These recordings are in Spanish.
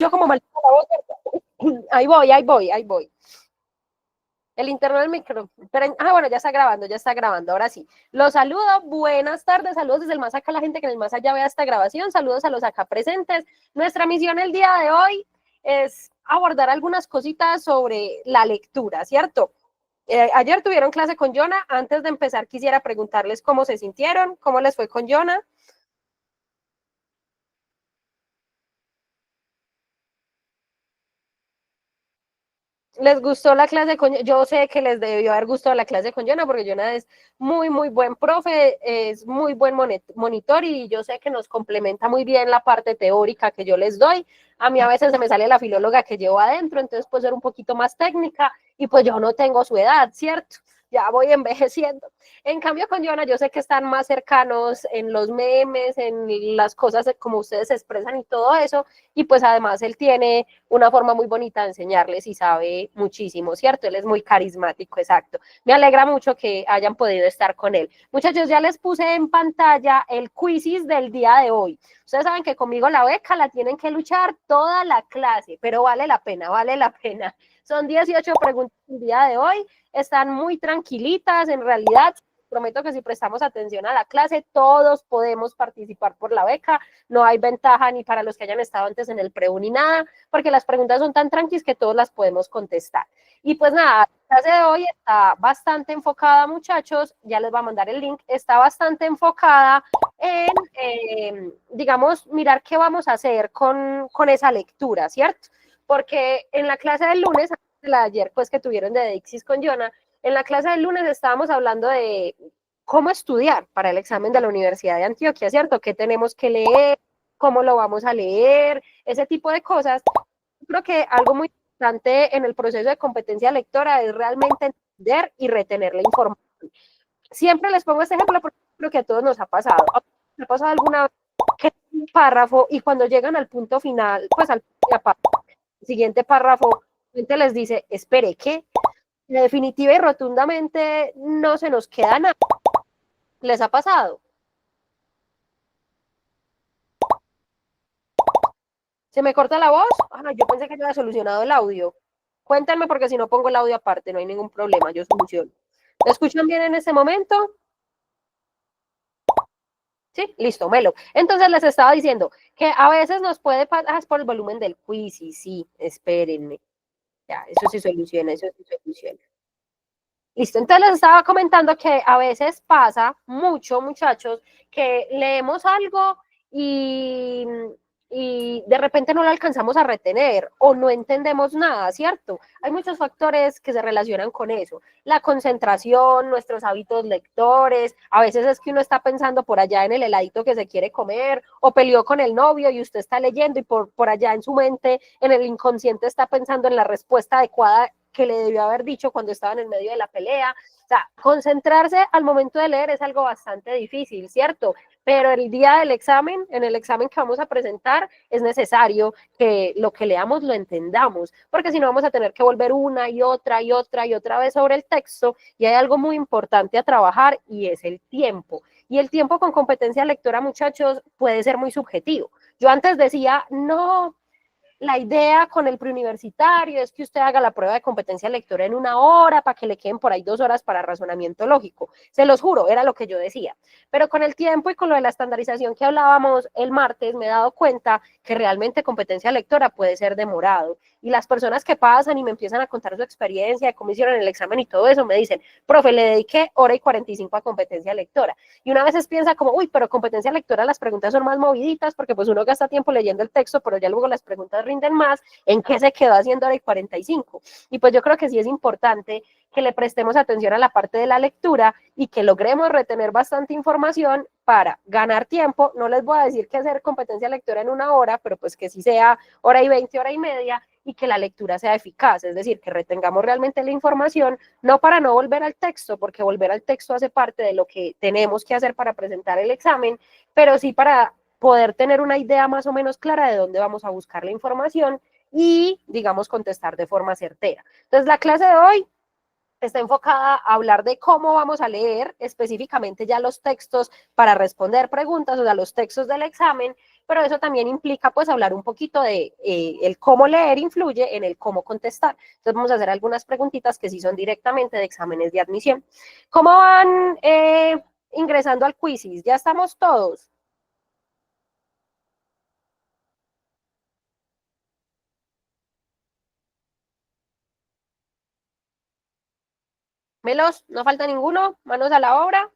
Yo como mal la voz, ahí voy, ahí voy, ahí voy. El interno del micro. Pero, bueno, ya está grabando, ya está grabando. Ahora sí. Los saludo. Buenas tardes. Saludos desde el más acá a la gente que en el más allá vea esta grabación. Saludos a los acá presentes. Nuestra misión el día de hoy es abordar algunas cositas sobre la lectura, ¿cierto? Ayer tuvieron clase con Jonah. Antes de empezar, quisiera preguntarles cómo se sintieron, cómo les fue con Jonah. Les gustó la clase con, yo sé que les debió haber gustado la clase con Jonah, porque Jonah es muy, muy buen profe, es muy buen monitor y yo sé que nos complementa muy bien la parte teórica que yo les doy. A mí a veces se me sale la filóloga que llevo adentro, entonces puede ser un poquito más técnica y pues yo no tengo su edad, ¿cierto? Ya voy envejeciendo. En cambio con Jonah yo sé que están más cercanos en los memes, en las cosas como ustedes se expresan y todo eso, y pues además él tiene una forma muy bonita de enseñarles y sabe muchísimo, ¿cierto? Él es muy carismático, exacto. Me alegra mucho que hayan podido estar con él. Muchachos, ya les puse en pantalla el quizzes del día de hoy. Ustedes saben que conmigo la beca la tienen que luchar toda la clase, pero vale la pena, vale la pena. Son 18 preguntas el día de hoy, están muy tranquilitas, en realidad prometo que si prestamos atención a la clase, todos podemos participar por la beca, no hay ventaja ni para los que hayan estado antes en el pre ni nada, porque las preguntas son tan tranquilas que todos las podemos contestar. Y pues nada, la clase de hoy está bastante enfocada, muchachos, ya les voy a mandar el link, está bastante enfocada en, digamos, mirar qué vamos a hacer con esa lectura, ¿cierto? Porque en la clase del lunes, la de ayer, pues que tuvieron de Dixis con Jonah, en la clase del lunes estábamos hablando de cómo estudiar para el examen de la Universidad de Antioquia, ¿cierto? ¿Qué tenemos que leer? ¿Cómo lo vamos a leer? Ese tipo de cosas. Creo que algo muy importante en el proceso de competencia lectora es realmente entender y retener la información. Siempre les pongo este ejemplo porque creo que a todos nos ha pasado. ¿Me ha pasado alguna vez que un párrafo y cuando llegan al punto final, pues al siguiente párrafo, les dice, espere, ¿qué? Definitiva y rotundamente no se nos queda nada. ¿Les ha pasado? ¿Se me corta la voz? Ay, yo pensé que ya había solucionado el audio. Cuéntenme porque si no pongo el audio aparte, no hay ningún problema, yo soluciono. ¿Me escuchan bien en este momento? Sí, listo, Melo. Entonces les estaba diciendo que a veces nos puede pasar por el volumen del quiz y sí, espérenme. Ya, eso sí soluciona, eso sí soluciona. Listo, entonces les estaba comentando que a veces pasa mucho, muchachos, que leemos algo y, y de repente no lo alcanzamos a retener o no entendemos nada, ¿cierto? Hay muchos factores que se relacionan con eso. La concentración, nuestros hábitos lectores, a veces es que uno está pensando por allá en el heladito que se quiere comer o peleó con el novio y usted está leyendo y por allá en su mente, en el inconsciente está pensando en la respuesta adecuada que le debió haber dicho cuando estaba en el medio de la pelea. O sea, concentrarse al momento de leer es algo bastante difícil, ¿cierto? Pero el día del examen, en el examen que vamos a presentar, es necesario que lo que leamos lo entendamos, porque si no vamos a tener que volver una y otra y otra y otra vez sobre el texto, y hay algo muy importante a trabajar y es el tiempo. Y el tiempo con competencia lectora, muchachos, puede ser muy subjetivo. Yo antes decía, no, la idea con el preuniversitario es que usted haga la prueba de competencia lectora en 1 hora para que le queden por ahí 2 horas para razonamiento lógico. Se los juro, era lo que yo decía. Pero con el tiempo y con lo de la estandarización que hablábamos el martes, me he dado cuenta que realmente competencia lectora puede ser demorado. Y las personas que pasan y me empiezan a contar su experiencia, de cómo hicieron el examen y todo eso, me dicen, profe, le dediqué 1 hora y 45 a competencia lectora. Y una vez piensa como, uy, pero competencia lectora las preguntas son más moviditas porque pues uno gasta tiempo leyendo el texto, pero ya luego las preguntas rinden más. ¿En qué se quedó haciendo 1 hora y 45? Y pues yo creo que sí es importante que le prestemos atención a la parte de la lectura y que logremos retener bastante información para ganar tiempo. No les voy a decir que hacer competencia lectora en 1 hora, pero pues que sí sea 1 hora y 20, 1 hora y media, y que la lectura sea eficaz, es decir, que retengamos realmente la información, no para no volver al texto, porque volver al texto hace parte de lo que tenemos que hacer para presentar el examen, pero sí para poder tener una idea más o menos clara de dónde vamos a buscar la información y, digamos, contestar de forma certera. Entonces, la clase de hoy está enfocada a hablar de cómo vamos a leer específicamente ya los textos para responder preguntas, o sea, los textos del examen, pero eso también implica pues hablar un poquito de el cómo leer influye en el cómo contestar. Entonces vamos a hacer algunas preguntitas que sí son directamente de exámenes de admisión. ¿Cómo van ingresando al quizzes? ¿Ya estamos todos? Melos, no falta ninguno, manos a la obra.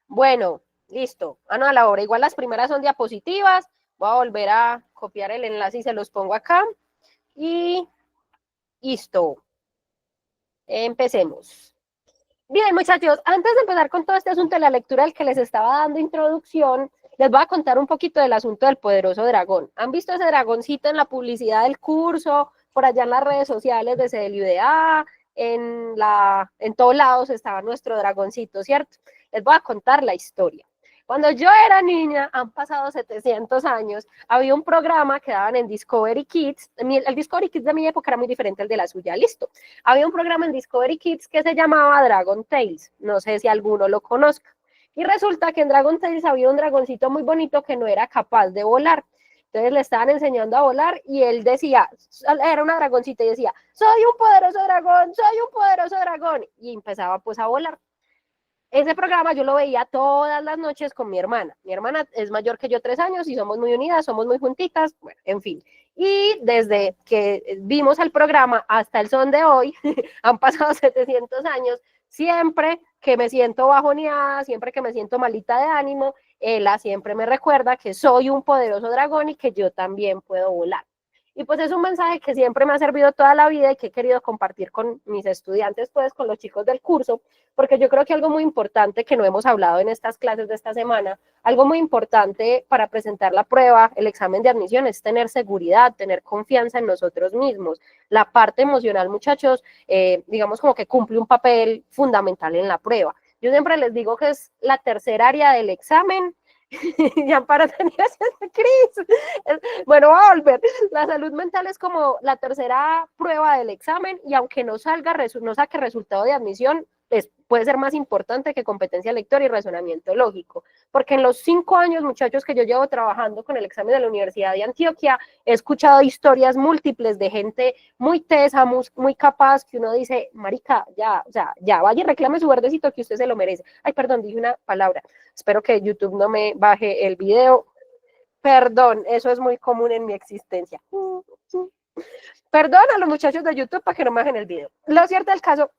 Bueno, listo, manos a la obra. Igual las primeras son diapositivas, voy a volver a copiar el enlace y se los pongo acá. Y listo, empecemos. Bien, muchachos, antes de empezar con todo este asunto de la lectura al que les estaba dando introducción, les voy a contar un poquito del asunto del poderoso dragón. ¿Han visto ese dragoncito en la publicidad del curso, por allá en las redes sociales de CDLUDA, en todos lados estaba nuestro dragoncito, ¿cierto? Les voy a contar la historia. Cuando yo era niña, han pasado 700 años, había un programa que daban en Discovery Kids. El Discovery Kids de mi época era muy diferente al de la suya, listo. Había un programa en Discovery Kids que se llamaba Dragon Tales. No sé si alguno lo conozca. Y resulta que en Dragon Tales había un dragoncito muy bonito que no era capaz de volar. Entonces le estaban enseñando a volar y él decía, era una dragoncita y decía, soy un poderoso dragón, soy un poderoso dragón. Y empezaba pues a volar. Ese programa yo lo veía todas las noches con mi hermana. Mi hermana es mayor que yo 3 años y somos muy unidas, somos muy juntitas, bueno, en fin. Y desde que vimos el programa hasta el son de hoy, han pasado 700 años, siempre que me siento bajoneada, siempre que me siento malita de ánimo, ella siempre me recuerda que soy un poderoso dragón y que yo también puedo volar. Y pues es un mensaje que siempre me ha servido toda la vida y que he querido compartir con mis estudiantes, pues con los chicos del curso, porque yo creo que algo muy importante que no hemos hablado en estas clases de esta semana, algo muy importante para presentar la prueba, el examen de admisión, es tener seguridad, tener confianza en nosotros mismos. La parte emocional, muchachos, digamos como que cumple un papel fundamental en la prueba. Yo siempre les digo que es la tercera área del examen. Ya para tener ese Cris. Bueno, va a volver. La salud mental es como la tercera prueba del examen y aunque no salga, no saque resultado de admisión, puede ser más importante que competencia lectora y razonamiento lógico. Porque en los 5 años, muchachos, que yo llevo trabajando con el examen de la Universidad de Antioquia, he escuchado historias múltiples de gente muy tesa, muy capaz, que uno dice, marica, ya, o sea, ya, vaya y reclame su verdecito que usted se lo merece. Ay, perdón, dije una palabra. Espero que YouTube no me baje el video. Perdón, eso es muy común en mi existencia. Perdón a los muchachos de YouTube para que no me bajen el video. Lo cierto del caso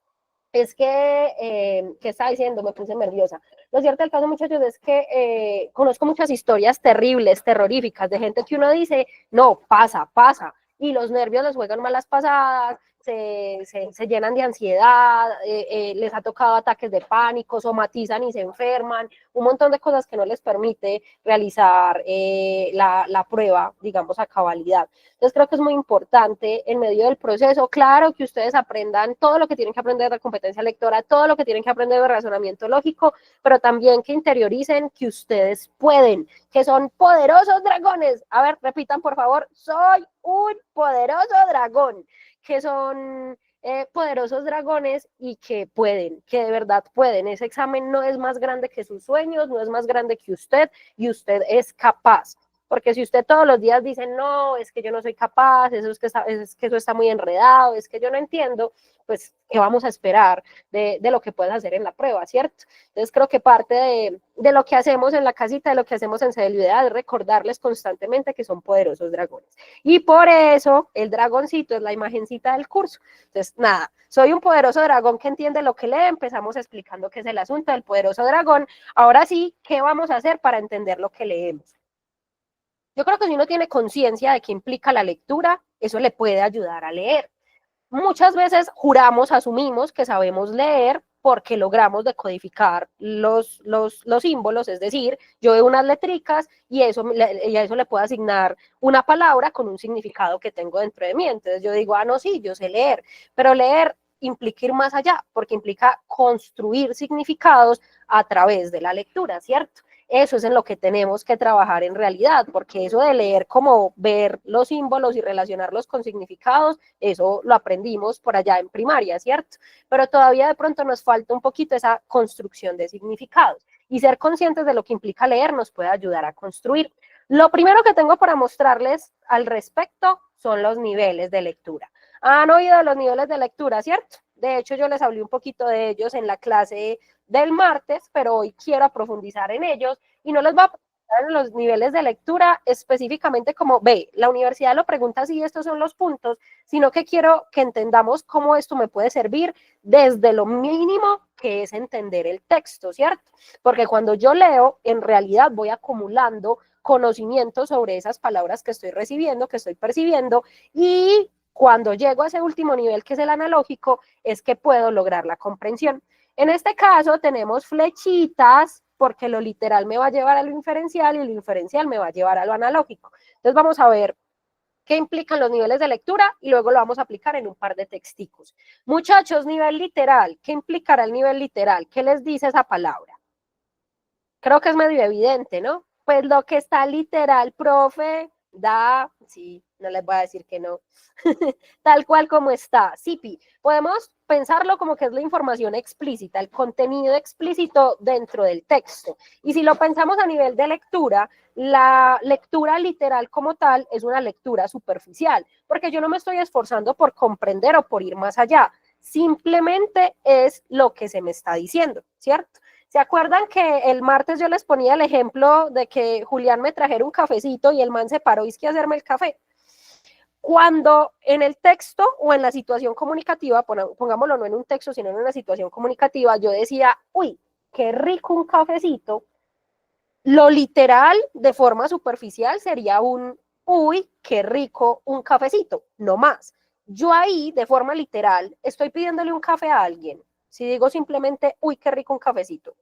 es ¿qué estaba diciendo? Me puse nerviosa. Lo cierto del caso, muchachos, es que conozco muchas historias terribles, terroríficas, de gente que uno dice, no, pasa, pasa, y los nervios les juegan malas pasadas, se llenan de ansiedad, les ha tocado ataques de pánico, somatizan y se enferman, un montón de cosas que no les permite realizar la prueba, digamos, a cabalidad. Entonces creo que es muy importante en medio del proceso, claro, que ustedes aprendan todo lo que tienen que aprender de competencia lectora, todo lo que tienen que aprender de razonamiento lógico, pero también que interioricen que ustedes pueden, que son poderosos dragones. A ver, repitan por favor, soy un poderoso dragón, que son poderosos dragones y que pueden, que de verdad pueden. Ese examen no es más grande que sus sueños, no es más grande que usted y usted es capaz. Porque si usted todos los días dice, no, es que yo no soy capaz, es que eso está muy enredado, es que yo no entiendo, pues, ¿qué vamos a esperar de lo que puedes hacer en la prueba, cierto? Entonces, creo que parte de lo que hacemos en la casita, de lo que hacemos en Cedilidad, es recordarles constantemente que son poderosos dragones. Y por eso, el dragoncito es la imagencita del curso. Entonces, nada, soy un poderoso dragón que entiende lo que lee, empezamos explicando qué es el asunto del poderoso dragón. Ahora sí, ¿qué vamos a hacer para entender lo que leemos? Yo creo que si uno tiene conciencia de qué implica la lectura, eso le puede ayudar a leer. Muchas veces juramos, asumimos que sabemos leer porque logramos decodificar los símbolos, es decir, yo veo unas letricas y a eso le puedo asignar una palabra con un significado que tengo dentro de mí. Entonces yo digo, no, sí, yo sé leer, pero leer implica ir más allá, porque implica construir significados a través de la lectura, ¿cierto? Eso es en lo que tenemos que trabajar en realidad, porque eso de leer como ver los símbolos y relacionarlos con significados, eso lo aprendimos por allá en primaria, ¿cierto? Pero todavía de pronto nos falta un poquito esa construcción de significados y ser conscientes de lo que implica leer nos puede ayudar a construir. Lo primero que tengo para mostrarles al respecto son los niveles de lectura. Han oído de los niveles de lectura, ¿cierto? De hecho, yo les hablé un poquito de ellos en la clase del martes, pero hoy quiero profundizar en ellos y no les voy a profundizar en los niveles de lectura específicamente como, ve, la universidad lo pregunta si estos son los puntos, sino que quiero que entendamos cómo esto me puede servir desde lo mínimo que es entender el texto, ¿cierto? Porque cuando yo leo, en realidad voy acumulando conocimiento sobre esas palabras que estoy recibiendo, que estoy percibiendo, y cuando llego a ese último nivel, que es el analógico, es que puedo lograr la comprensión. En este caso tenemos flechitas, porque lo literal me va a llevar a lo inferencial y lo inferencial me va a llevar a lo analógico. Entonces vamos a ver qué implican los niveles de lectura y luego lo vamos a aplicar en un par de texticos. Muchachos, nivel literal, ¿qué implicará el nivel literal? ¿Qué les dice esa palabra? Creo que es medio evidente, ¿no? Pues lo que está literal, profe, da, sí, no les voy a decir que no, tal cual como está. Sí, podemos pensarlo como que es la información explícita, el contenido explícito dentro del texto. Y si lo pensamos a nivel de lectura, la lectura literal como tal es una lectura superficial, porque yo no me estoy esforzando por comprender o por ir más allá, simplemente es lo que se me está diciendo, ¿cierto? ¿Se acuerdan que el martes yo les ponía el ejemplo de que Julián me trajera un cafecito y el man se paró y es que hacerme el café? Cuando en el texto o en la situación comunicativa, pongámoslo no en un texto, sino en una situación comunicativa, yo decía, uy, qué rico un cafecito, lo literal de forma superficial sería un, uy, qué rico un cafecito, no más. Yo ahí, de forma literal, estoy pidiéndole un café a alguien. Si digo simplemente, uy, qué rico un cafecito,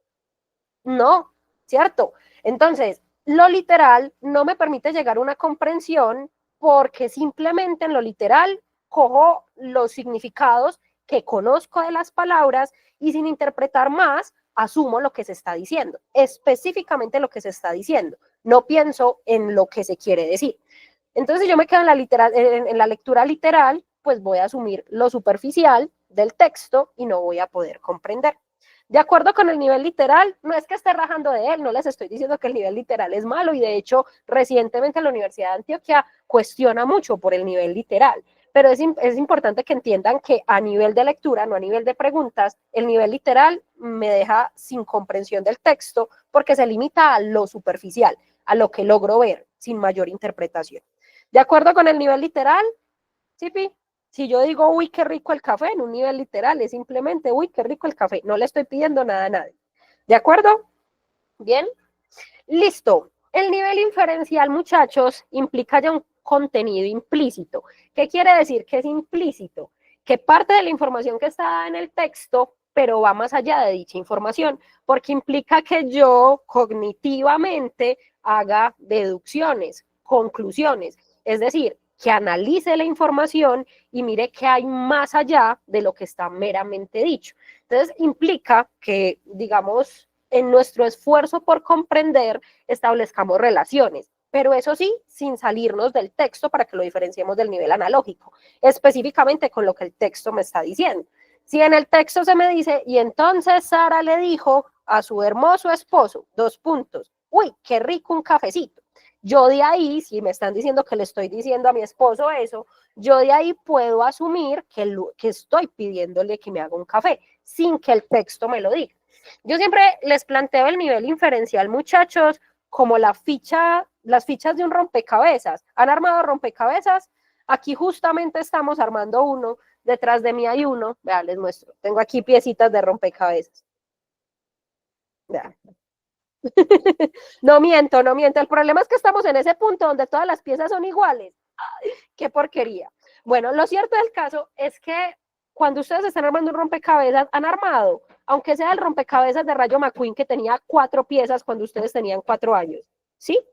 no, ¿cierto? Entonces, lo literal no me permite llegar a una comprensión porque simplemente en lo literal cojo los significados que conozco de las palabras y sin interpretar más, asumo lo que se está diciendo, específicamente lo que se está diciendo. No pienso en lo que se quiere decir. Entonces, si yo me quedo en la lectura literal, pues voy a asumir lo superficial del texto y no voy a poder comprender. De acuerdo con el nivel literal, no es que esté rajando de él, no les estoy diciendo que el nivel literal es malo y de hecho recientemente la Universidad de Antioquia cuestiona mucho por el nivel literal, pero es importante que entiendan que a nivel de lectura, no a nivel de preguntas, el nivel literal me deja sin comprensión del texto porque se limita a lo superficial, a lo que logro ver sin mayor interpretación. De acuerdo con el nivel literal, ¿sí, Pi? Si yo digo, uy, qué rico el café, en un nivel literal, es simplemente, uy, qué rico el café. No le estoy pidiendo nada a nadie. ¿De acuerdo? Bien. Listo. El nivel inferencial, muchachos, implica ya un contenido implícito. ¿Qué quiere decir que es implícito? Que parte de la información que está en el texto, pero va más allá de dicha información, porque implica que yo cognitivamente haga deducciones, conclusiones. Es decir, que analice la información y mire qué hay más allá de lo que está meramente dicho. Entonces, implica que, digamos, en nuestro esfuerzo por comprender, establezcamos relaciones, pero eso sí, sin salirnos del texto para que lo diferenciemos del nivel analógico, específicamente con lo que el texto me está diciendo. Si en el texto se me dice, y entonces Sara le dijo a su hermoso esposo, dos puntos, uy, qué rico un cafecito. Yo de ahí, si me están diciendo que le estoy diciendo a mi esposo eso, yo de ahí puedo asumir que estoy pidiéndole que me haga un café, sin que el texto me lo diga. Yo siempre les planteo el nivel inferencial, muchachos, como las fichas de un rompecabezas. ¿Han armado rompecabezas? Aquí justamente estamos armando uno, detrás de mí hay uno, vean, les muestro. Tengo aquí piecitas de rompecabezas. Vean. No miento, no miento. El problema es que estamos en ese punto donde todas las piezas son iguales. ¡Ay, qué porquería! Bueno, lo cierto del caso es que cuando ustedes están armando un rompecabezas, han armado, aunque sea el rompecabezas de Rayo McQueen que tenía 4 piezas cuando ustedes tenían 4 años. ¿Sí?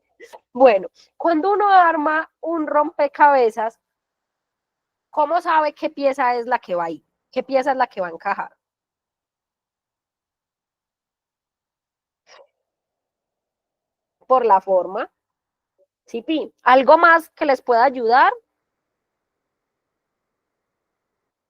Bueno, cuando uno arma un rompecabezas, ¿cómo sabe qué pieza es la que va ahí? ¿Qué pieza es la que va a encajar? Por la forma. ¿Sí, Pi? ¿Algo más que les pueda ayudar?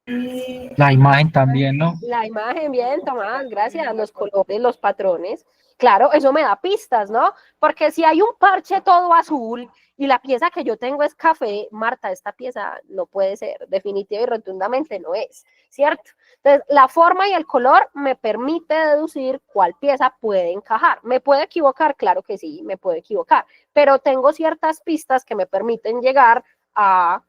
La imagen también, ¿no? La imagen, bien, Tomás, gracias. Los colores, los patrones. Claro, eso me da pistas, ¿no? Porque si hay un parche todo azul y la pieza que yo tengo es café, Marta, esta pieza no puede ser, definitiva y rotundamente no es, ¿cierto? Entonces, la forma y el color me permite deducir cuál pieza puede encajar. ¿Me puedo equivocar? Claro que sí, me puedo equivocar, pero tengo ciertas pistas que me permiten llegar a,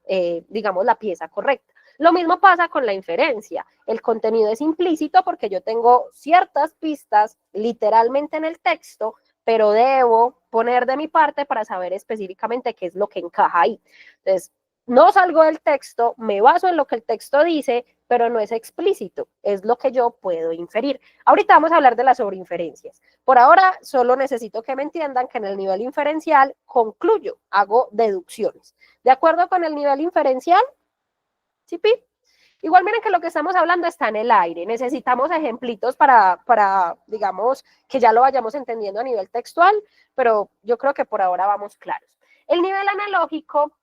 digamos, la pieza correcta. Lo mismo pasa con la inferencia. El contenido es implícito porque yo tengo ciertas pistas literalmente en el texto, pero debo poner de mi parte para saber específicamente qué es lo que encaja ahí. Entonces, no salgo del texto, me baso en lo que el texto dice, pero no es explícito, es lo que yo puedo inferir. Ahorita vamos a hablar de las sobreinferencias. Por ahora, solo necesito que me entiendan que en el nivel inferencial concluyo, hago deducciones. De acuerdo con el nivel inferencial, ¿sí, Pi? Igual miren que lo que estamos hablando está en el aire. Necesitamos ejemplitos digamos, que ya lo vayamos entendiendo a nivel textual, pero yo creo que por ahora vamos claros. El nivel analógico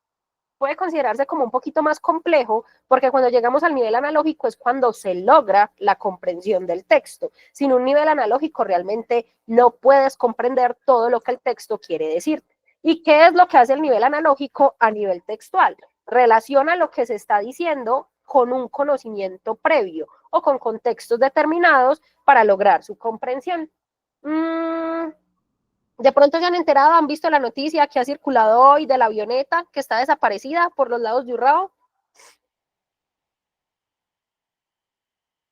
puede considerarse como un poquito más complejo, porque cuando llegamos al nivel analógico es cuando se logra la comprensión del texto. Sin un nivel analógico realmente no puedes comprender todo lo que el texto quiere decir. ¿Y qué es lo que hace el nivel analógico a nivel textual? Relaciona lo que se está diciendo con un conocimiento previo o con contextos determinados para lograr su comprensión. De pronto se han enterado, han visto la noticia que ha circulado hoy de la avioneta que está desaparecida por los lados de Urrao.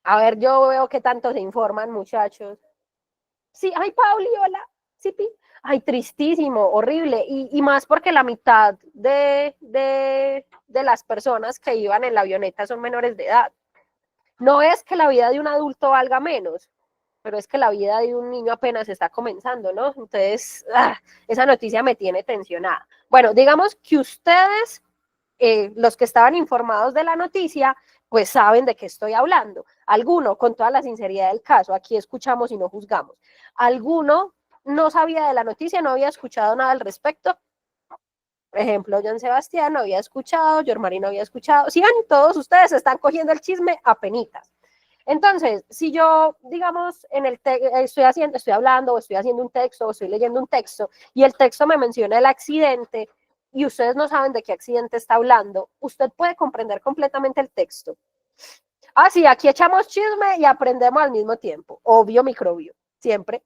A ver, yo veo que tanto se informan, muchachos. Sí, ay, Pauli, hola. Sí, pi. Ay, tristísimo, horrible. Y más porque la mitad de las personas que iban en la avioneta son menores de edad. No es que la vida de un adulto valga menos, pero es que la vida de un niño apenas está comenzando, ¿no? Entonces, esa noticia me tiene tensionada. Bueno, digamos que ustedes, los que estaban informados de la noticia, pues saben de qué estoy hablando. Alguno, con toda la sinceridad del caso, aquí escuchamos y no juzgamos. Alguno no sabía de la noticia, no había escuchado nada al respecto. Por ejemplo, John Sebastián no había escuchado, Yormari no había escuchado. Sigan, todos ustedes están cogiendo el chisme a penitas. Entonces, si yo, digamos, estoy hablando o estoy haciendo un texto o estoy leyendo un texto y el texto me menciona el accidente y ustedes no saben de qué accidente está hablando, usted puede comprender completamente el texto. Ah, sí, aquí echamos chisme y aprendemos al mismo tiempo. Obvio, microbio, siempre.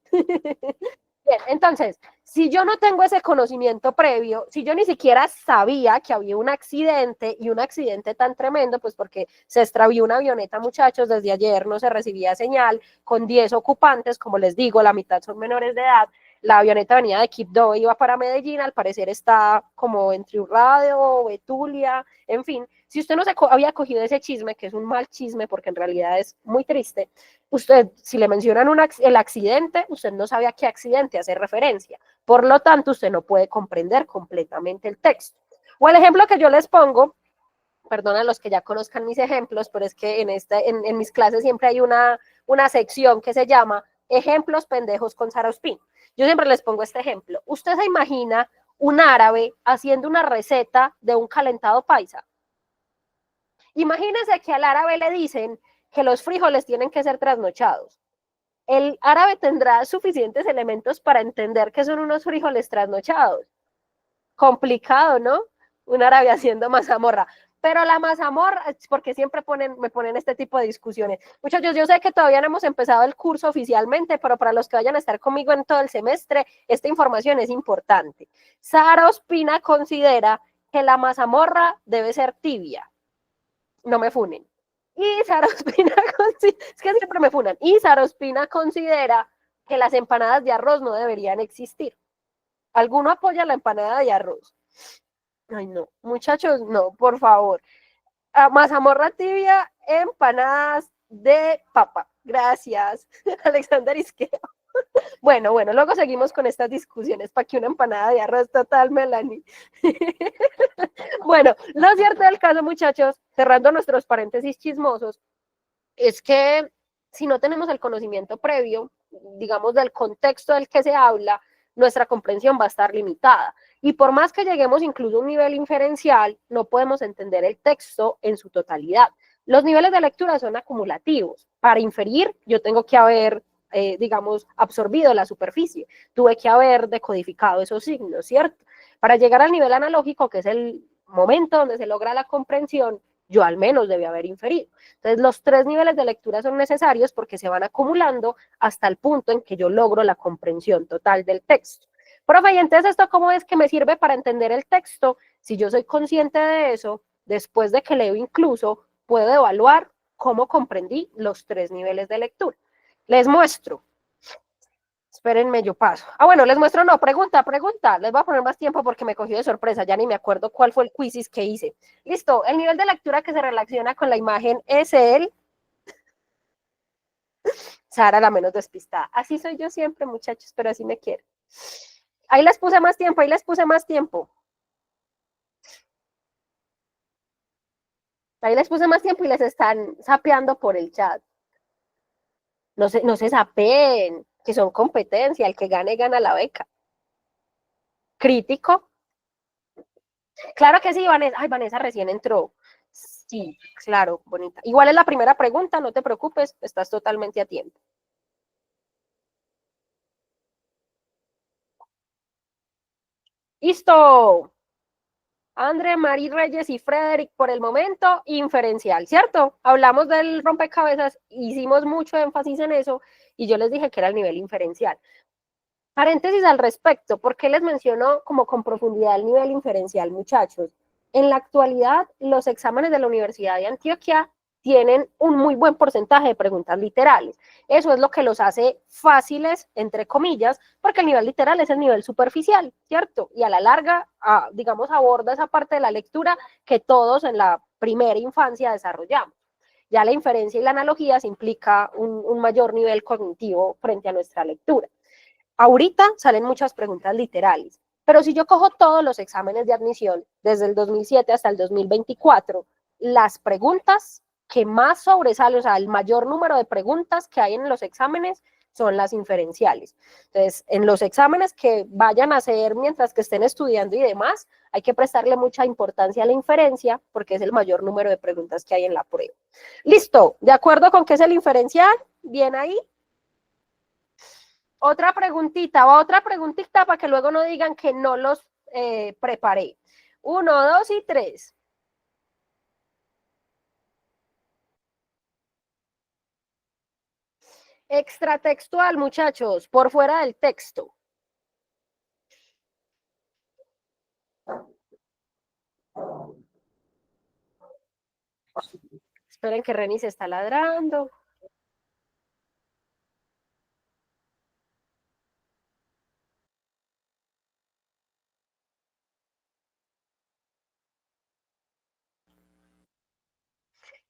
Bien, entonces, si yo no tengo ese conocimiento previo, si yo ni siquiera sabía que había un accidente y un accidente tan tremendo, pues porque se extravió una avioneta, muchachos, desde ayer no se recibía señal, con 10 ocupantes, como les digo, la mitad son menores de edad, la avioneta venía de Quibdó, iba para Medellín, al parecer está como entre Urrao, Betulia, en fin. Si usted no se había cogido ese chisme, que es un mal chisme porque en realidad es muy triste, usted, si le mencionan el accidente, usted no sabe a qué accidente hace referencia. Por lo tanto, usted no puede comprender completamente el texto. O el ejemplo que yo les pongo, perdón a los que ya conozcan mis ejemplos, pero es que en mis clases siempre hay una sección que se llama ejemplos pendejos con Sara Ospina. Yo siempre les pongo este ejemplo. Usted se imagina un árabe haciendo una receta de un calentado paisa. Imagínense que al árabe le dicen que los frijoles tienen que ser trasnochados. El árabe tendrá suficientes elementos para entender que son unos frijoles trasnochados. Complicado, ¿no? Un árabe haciendo mazamorra. Pero la mazamorra, porque siempre me ponen este tipo de discusiones. Muchachos, yo sé que todavía no hemos empezado el curso oficialmente, pero para los que vayan a estar conmigo en todo el semestre, esta información es importante. Sara Ospina considera que la mazamorra debe ser tibia. No me funen. Y Sara Ospina, es que siempre me funan. Y Sara Ospina considera que las empanadas de arroz no deberían existir. ¿Alguno apoya la empanada de arroz? Ay, no. Muchachos, no, por favor. Mazamorra tibia, empanadas de papa. Gracias. Alexander Isqueo. Bueno, luego seguimos con estas discusiones para que una empanada de arroz total, Melanie. Bueno, lo cierto del caso, muchachos, cerrando nuestros paréntesis chismosos, es que si no tenemos el conocimiento previo, digamos, del contexto del que se habla, nuestra comprensión va a estar limitada. Y por más que lleguemos incluso a un nivel inferencial, no podemos entender el texto en su totalidad. Los niveles de lectura son acumulativos. Para inferir, yo tengo que haber, digamos, absorbido la superficie. Tuve que haber decodificado esos signos, ¿cierto? Para llegar al nivel analógico, que es el momento donde se logra la comprensión, yo al menos debí haber inferido. Entonces, los 3 niveles de lectura son necesarios porque se van acumulando hasta el punto en que yo logro la comprensión total del texto. Profe, y entonces, ¿esto cómo es que me sirve para entender el texto? Si yo soy consciente de eso, después de que leo incluso, puedo evaluar cómo comprendí los 3 niveles de lectura. Les muestro. Espérenme, yo paso. Ah, bueno, les muestro, no, pregunta. Les voy a poner más tiempo porque me cogió de sorpresa, ya ni me acuerdo cuál fue el quizzes que hice. Listo, el nivel de lectura que se relaciona con la imagen es el... Sara, la menos despistada. Así soy yo siempre, muchachos, pero así me quiero. Ahí les puse más tiempo, ahí les puse más tiempo. Ahí les puse más tiempo y les están sapeando por el chat. No se sapeen, que son competencia, el que gane, gana la beca. Crítico. Claro que sí, Vanessa. Ay, Vanessa recién entró. Sí, claro, bonita. Igual es la primera pregunta, no te preocupes, estás totalmente a tiempo. Listo. André, Mari Reyes y Frederick, por el momento, inferencial, ¿cierto? Hablamos del rompecabezas, hicimos mucho énfasis en eso y yo les dije que era el nivel inferencial. Paréntesis al respecto, ¿por qué les menciono como con profundidad el nivel inferencial, muchachos? En la actualidad, los exámenes de la Universidad de Antioquia tienen un muy buen porcentaje de preguntas literales. Eso es lo que los hace fáciles, entre comillas, porque el nivel literal es el nivel superficial, ¿cierto? Y a la larga, digamos, aborda esa parte de la lectura que todos en la primera infancia desarrollamos. Ya la inferencia y la analogía se implica un mayor nivel cognitivo frente a nuestra lectura. Ahorita salen muchas preguntas literales, pero si yo cojo todos los exámenes de admisión desde el 2007 hasta el 2024, las preguntas que más sobresalen, o sea, el mayor número de preguntas que hay en los exámenes son las inferenciales. Entonces, en los exámenes que vayan a hacer mientras que estén estudiando y demás, hay que prestarle mucha importancia a la inferencia porque es el mayor número de preguntas que hay en la prueba. Listo, ¿de acuerdo con qué es el inferencial? Bien ahí. Otra preguntita para que luego no digan que no los preparé. 1, 2 y 3. Extratextual, muchachos, por fuera del texto. Esperen que Reni se está ladrando.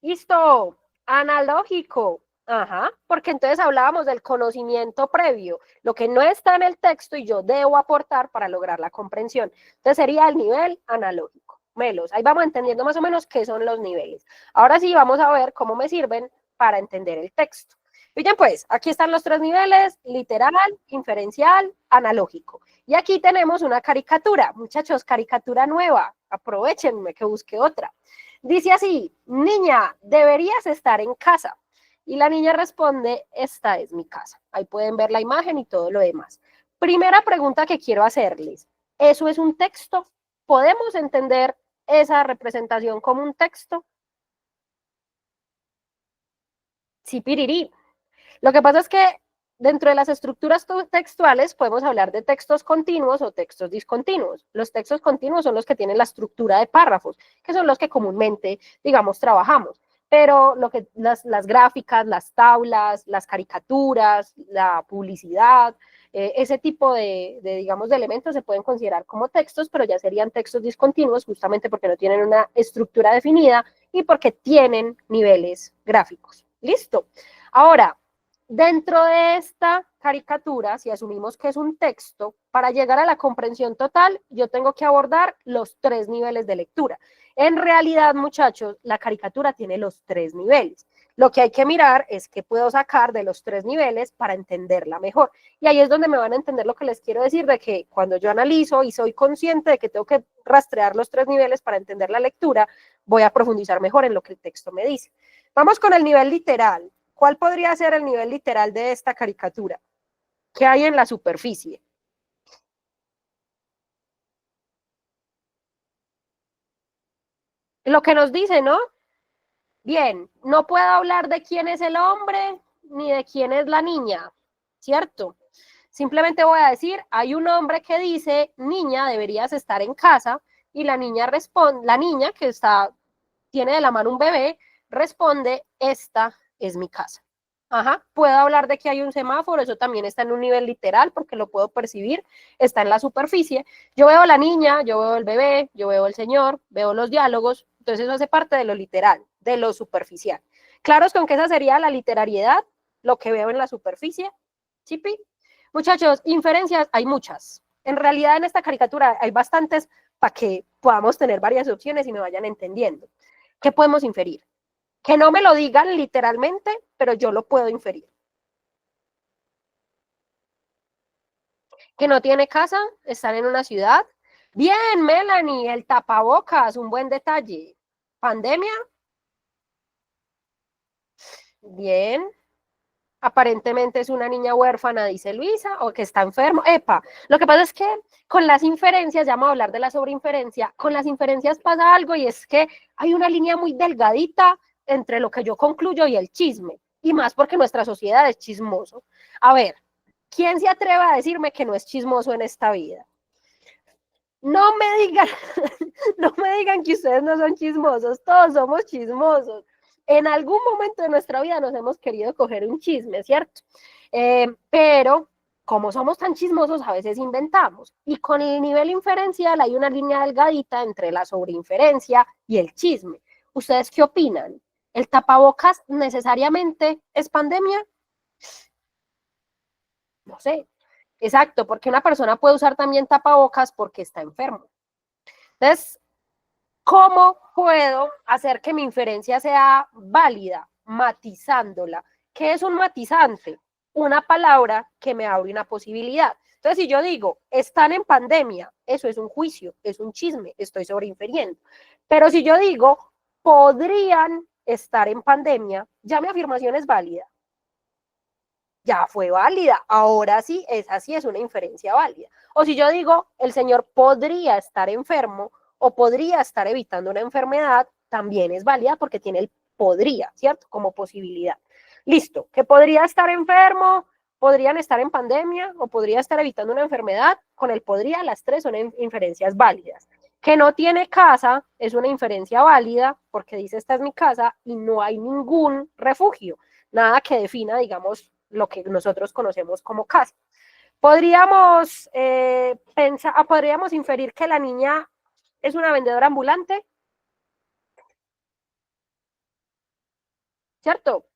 Listo, analógico. Ajá, porque entonces hablábamos del conocimiento previo, lo que no está en el texto y yo debo aportar para lograr la comprensión. Entonces sería el nivel analógico. Melos, ahí vamos entendiendo más o menos qué son los niveles. Ahora sí vamos a ver cómo me sirven para entender el texto. Bien, pues, aquí están los 3 niveles, literal, inferencial, analógico. Y aquí tenemos una caricatura. Muchachos, caricatura nueva. Aprovechenme que busque otra. Dice así, niña, deberías estar en casa. Y la niña responde, esta es mi casa. Ahí pueden ver la imagen y todo lo demás. Primera pregunta que quiero hacerles, ¿eso es un texto? ¿Podemos entender esa representación como un texto? Sí, pirirí. Lo que pasa es que dentro de las estructuras textuales podemos hablar de textos continuos o textos discontinuos. Los textos continuos son los que tienen la estructura de párrafos, que son los que comúnmente, digamos, trabajamos. Pero las gráficas, las tablas, las caricaturas, la publicidad, ese tipo digamos, de elementos se pueden considerar como textos, pero ya serían textos discontinuos justamente porque no tienen una estructura definida y porque tienen niveles gráficos. ¿Listo? Ahora, dentro de esta caricatura, si asumimos que es un texto, para llegar a la comprensión total, yo tengo que abordar los 3 niveles de lectura. En realidad, muchachos, la caricatura tiene los 3 niveles. Lo que hay que mirar es qué puedo sacar de los 3 niveles para entenderla mejor. Y ahí es donde me van a entender lo que les quiero decir, de que cuando yo analizo y soy consciente de que tengo que rastrear los 3 niveles para entender la lectura, voy a profundizar mejor en lo que el texto me dice. Vamos con el nivel literal. ¿Cuál podría ser el nivel literal de esta caricatura? ¿Qué hay en la superficie? Lo que nos dice, ¿no? Bien, no puedo hablar de quién es el hombre ni de quién es la niña, ¿cierto? Simplemente voy a decir, hay un hombre que dice, niña, deberías estar en casa, y la niña responde, la niña que tiene de la mano un bebé, responde, esta es mi casa. Ajá, puedo hablar de que hay un semáforo, eso también está en un nivel literal porque lo puedo percibir, está en la superficie. Yo veo a la niña, yo veo el bebé, yo veo el señor, veo los diálogos, entonces eso hace parte de lo literal, de lo superficial. Claros con que esa sería la literariedad, lo que veo en la superficie. ¿Chipi? Muchachos, inferencias hay muchas. En realidad en esta caricatura hay bastantes para que podamos tener varias opciones y me vayan entendiendo. ¿Qué podemos inferir? Que no me lo digan literalmente, pero yo lo puedo inferir. Que no tiene casa, están en una ciudad. Bien, Melanie, el tapabocas, un buen detalle. ¿Pandemia? Bien. Aparentemente es una niña huérfana, dice Luisa, o que está enfermo. Epa, lo que pasa es que con las inferencias, ya vamos a hablar de la sobreinferencia, con las inferencias pasa algo y es que hay una línea muy delgadita entre lo que yo concluyo y el chisme, y más porque nuestra sociedad es chismoso. A ver, ¿quién se atreve a decirme que no es chismoso en esta vida? No me digan, no me digan que ustedes no son chismosos, todos somos chismosos. En algún momento de nuestra vida nos hemos querido coger un chisme, ¿cierto? Pero como somos tan chismosos, a veces inventamos. Y con el nivel inferencial hay una línea delgadita entre la sobreinferencia y el chisme. ¿Ustedes qué opinan? ¿El tapabocas necesariamente es pandemia? No sé. Exacto, porque una persona puede usar también tapabocas porque está enfermo. Entonces, ¿cómo puedo hacer que mi inferencia sea válida? Matizándola. ¿Qué es un matizante? Una palabra que me abre una posibilidad. Entonces, si yo digo, están en pandemia, eso es un juicio, es un chisme, estoy sobreinfiriendo. Pero si yo digo, podrían estar en pandemia, ya mi afirmación es válida. Ya fue válida, ahora sí, esa sí es una inferencia válida. O si yo digo, el señor podría estar enfermo o podría estar evitando una enfermedad, también es válida porque tiene el podría, ¿cierto? Como posibilidad. Listo, que podría estar enfermo, podrían estar en pandemia o podría estar evitando una enfermedad, con el podría, las tres son inferencias válidas. Que no tiene casa es una inferencia válida porque dice esta es mi casa y no hay ningún refugio, nada que defina, digamos, lo que nosotros conocemos como casa. Podríamos podríamos inferir que la niña es una vendedora ambulante, ¿cierto?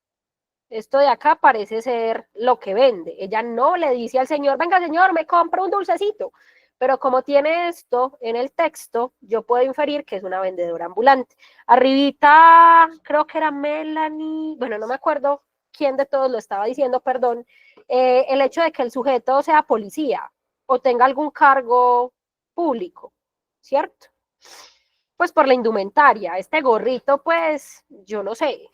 Esto de acá parece ser lo que vende. Ella no le dice al señor, venga señor, me compra un dulcecito. Pero como tiene esto en el texto, yo puedo inferir que es una vendedora ambulante. Arribita, creo que era Melanie, bueno, no me acuerdo quién de todos lo estaba diciendo, perdón, el hecho de que el sujeto sea policía o tenga algún cargo público, ¿cierto? Pues por la indumentaria, este gorrito, pues yo no sé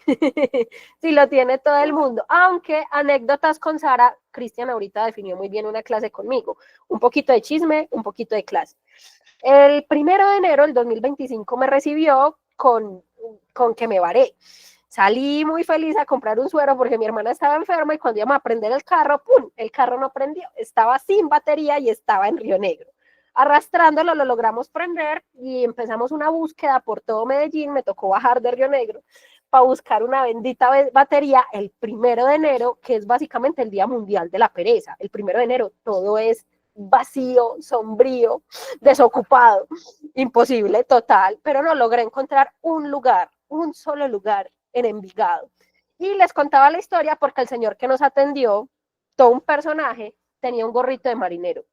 si lo tiene todo el mundo, aunque anécdotas con Sara, Cristian ahorita definió muy bien una clase conmigo, un poquito de chisme, un poquito de clase. El 1 de enero del 2025 me recibió con que me varé. Salí muy feliz a comprar un suero porque mi hermana estaba enferma y cuando íbamos a prender el carro, ¡pum!, el carro no prendió, estaba sin batería y estaba en Río Negro. Arrastrándolo lo logramos prender y empezamos una búsqueda por todo Medellín, me tocó bajar de Río Negro para buscar una bendita batería el 1 de enero, que es básicamente el Día Mundial de la Pereza. El 1 de enero todo es vacío, sombrío, desocupado, imposible, total, pero no logré encontrar un lugar, un solo lugar en Envigado. Y les contaba la historia porque el señor que nos atendió, todo un personaje, tenía un gorrito de marinero.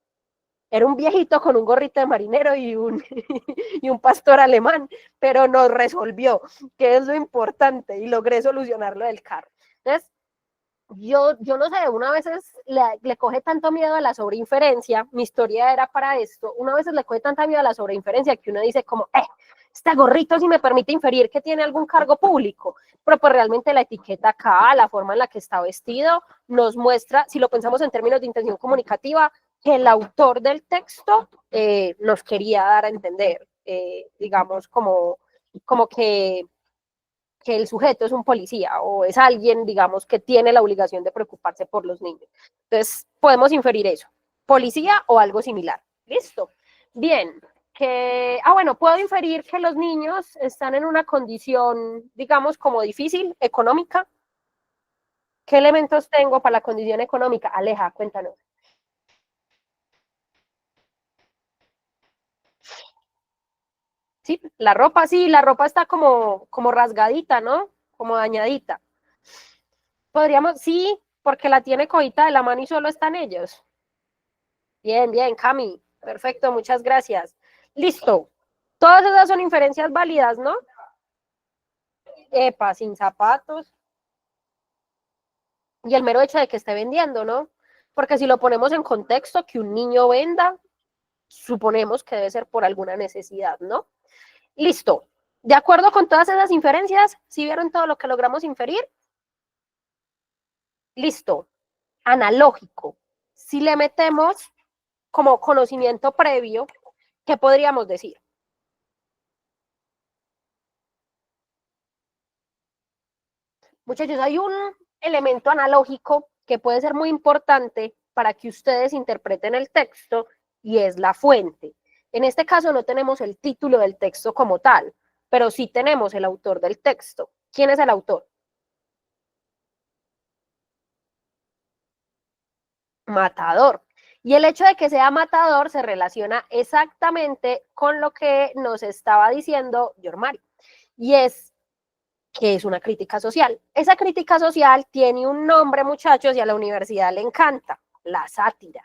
Era un viejito con un gorrito de marinero y y un pastor alemán, pero nos resolvió, que es lo importante, y logré solucionar lo del carro. Entonces, yo no sé, una vez le coge tanto miedo a la sobreinferencia, mi historia era para esto, una vez le coge tanta miedo a la sobreinferencia que uno dice como, este gorrito sí me permite inferir que tiene algún cargo público, pero pues realmente la etiqueta acá, la forma en la que está vestido, nos muestra, si lo pensamos en términos de intención comunicativa, que el autor del texto nos quería dar a entender, digamos, como que el sujeto es un policía o es alguien, digamos, que tiene la obligación de preocuparse por los niños. Entonces, podemos inferir eso, policía o algo similar. ¿Listo? Bien, bueno, puedo inferir que los niños están en una condición, digamos, como difícil, económica. ¿Qué elementos tengo para la condición económica? Aleja, cuéntanos. Sí, la ropa está como rasgadita, ¿no? Como dañadita. Podríamos, sí, porque la tiene cojita de la mano y solo están ellos. Bien, bien, Cami. Perfecto, muchas gracias. Listo. Todas esas son inferencias válidas, ¿no? Epa, sin zapatos. Y el mero hecho de que esté vendiendo, ¿no? Porque si lo ponemos en contexto, que un niño venda, suponemos que debe ser por alguna necesidad, ¿no? Listo. De acuerdo con todas esas inferencias, ¿sí vieron todo lo que logramos inferir? Listo. Analógico. Si le metemos como conocimiento previo, ¿qué podríamos decir? Muchachos, hay un elemento analógico que puede ser muy importante para que ustedes interpreten el texto y es la fuente. En este caso no tenemos el título del texto como tal, pero sí tenemos el autor del texto. ¿Quién es el autor? Matador. Y el hecho de que sea matador se relaciona exactamente con lo que nos estaba diciendo Yormari. Y es que es una crítica social. Esa crítica social tiene un nombre, muchachos, y a la universidad le encanta, la sátira.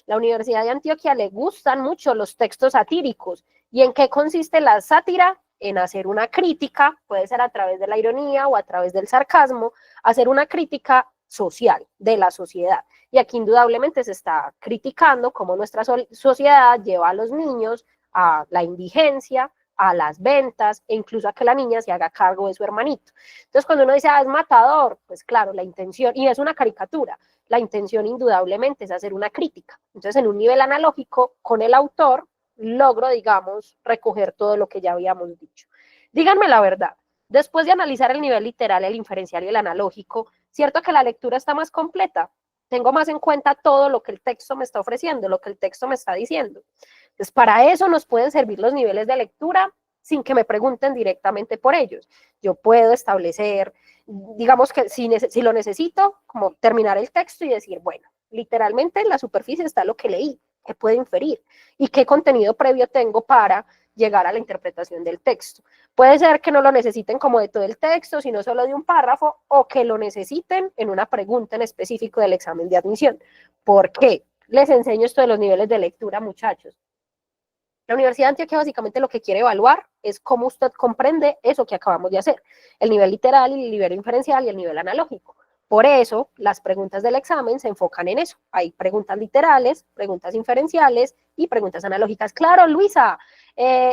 La Universidad de Antioquia le gustan mucho los textos satíricos. ¿Y en qué consiste la sátira? En hacer una crítica, puede ser a través de la ironía o a través del sarcasmo, hacer una crítica social de la sociedad. Y aquí indudablemente se está criticando cómo nuestra sociedad lleva a los niños a la indigencia, a las ventas e incluso a que la niña se haga cargo de su hermanito. Entonces, cuando uno dice, es matador, pues claro, la intención, y es una caricatura, la intención indudablemente es hacer una crítica. Entonces, en un nivel analógico, con el autor, logro, digamos, recoger todo lo que ya habíamos dicho. Díganme la verdad, después de analizar el nivel literal, el inferencial y el analógico, ¿cierto que la lectura está más completa? Tengo más en cuenta todo lo que el texto me está ofreciendo, lo que el texto me está diciendo. Entonces, para eso nos pueden servir los niveles de lectura sin que me pregunten directamente por ellos. Yo puedo establecer, digamos que si lo necesito, como terminar el texto y decir, bueno, literalmente en la superficie está lo que leí, qué puedo inferir y qué contenido previo tengo para llegar a la interpretación del texto. Puede ser que no lo necesiten como de todo el texto, sino solo de un párrafo, o que lo necesiten en una pregunta en específico del examen de admisión. ¿Por qué? Les enseño esto de los niveles de lectura, muchachos. La Universidad de Antioquia básicamente lo que quiere evaluar es cómo usted comprende eso que acabamos de hacer, el nivel literal, el nivel inferencial y el nivel analógico. Por eso, las preguntas del examen se enfocan en eso. Hay preguntas literales, preguntas inferenciales y preguntas analógicas. Claro, Luisa,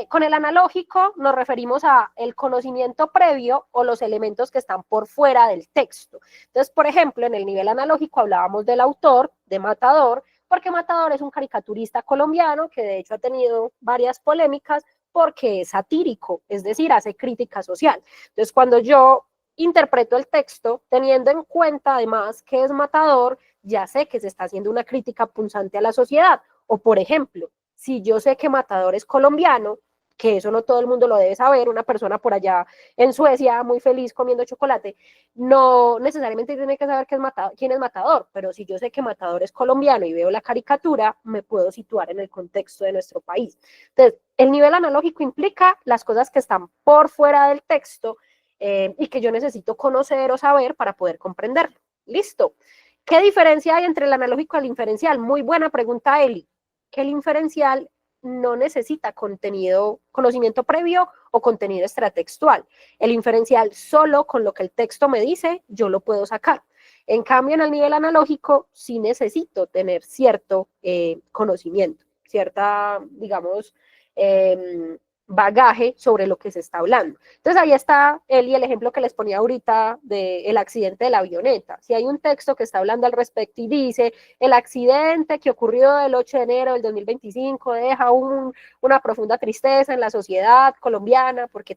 con el analógico nos referimos a el conocimiento previo o los elementos que están por fuera del texto. Entonces, por ejemplo, en el nivel analógico hablábamos del autor, de Matador, porque Matador es un caricaturista colombiano que de hecho ha tenido varias polémicas porque es satírico, es decir, hace crítica social. Entonces, cuando yo interpreto el texto, teniendo en cuenta además que es Matador, ya sé que se está haciendo una crítica punzante a la sociedad. O, por ejemplo, si yo sé que Matador es colombiano, que eso no todo el mundo lo debe saber, una persona por allá en Suecia muy feliz comiendo chocolate, no necesariamente tiene que saber quién es Matador, pero si yo sé que Matador es colombiano y veo la caricatura, me puedo situar en el contexto de nuestro país. Entonces, el nivel analógico implica las cosas que están por fuera del texto y que yo necesito conocer o saber para poder comprenderlo. Listo. ¿Qué diferencia hay entre el analógico y el inferencial? Muy buena pregunta, Eli. que el inferencial no necesita conocimiento previo o contenido extratextual. El inferencial solo con lo que el texto me dice, yo lo puedo sacar. En cambio, en el nivel analógico, sí necesito tener cierto conocimiento, cierta, digamos, bagaje sobre lo que se está hablando. Entonces ahí está él y el ejemplo que les ponía ahorita del accidente de la avioneta. Si hay un texto que está hablando al respecto y dice, el accidente que ocurrió el 8 de enero del 2025 deja una profunda tristeza en la sociedad colombiana porque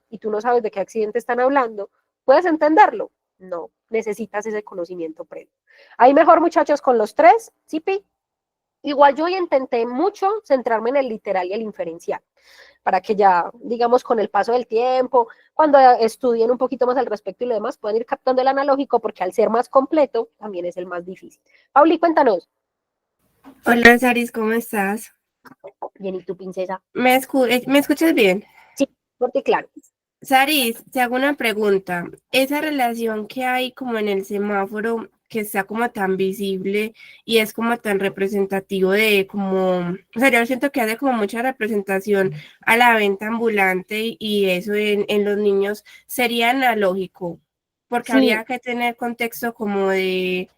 y tú no sabes de qué accidente están hablando, ¿puedes entenderlo? No, necesitas ese conocimiento previo. Ahí mejor, muchachos, con los tres, ¿sí? Igual yo intenté mucho centrarme en el literal y el inferencial, para que ya, digamos, con el paso del tiempo, cuando estudien un poquito más al respecto y lo demás, puedan ir captando el analógico, porque al ser más completo, también es el más difícil. Pauli, cuéntanos. Hola, Saris, ¿cómo estás? Bien, ¿y tu princesa? ¿Me escuchas bien? Sí, fuerte y claro. Saris, te hago una pregunta. Esa relación que hay como en el semáforo, que está como tan visible y es como tan representativo de como, o sea, yo siento que hace como mucha representación a la venta ambulante y eso en los niños, ¿sería analógico? Porque Sí, habría que tener contexto como de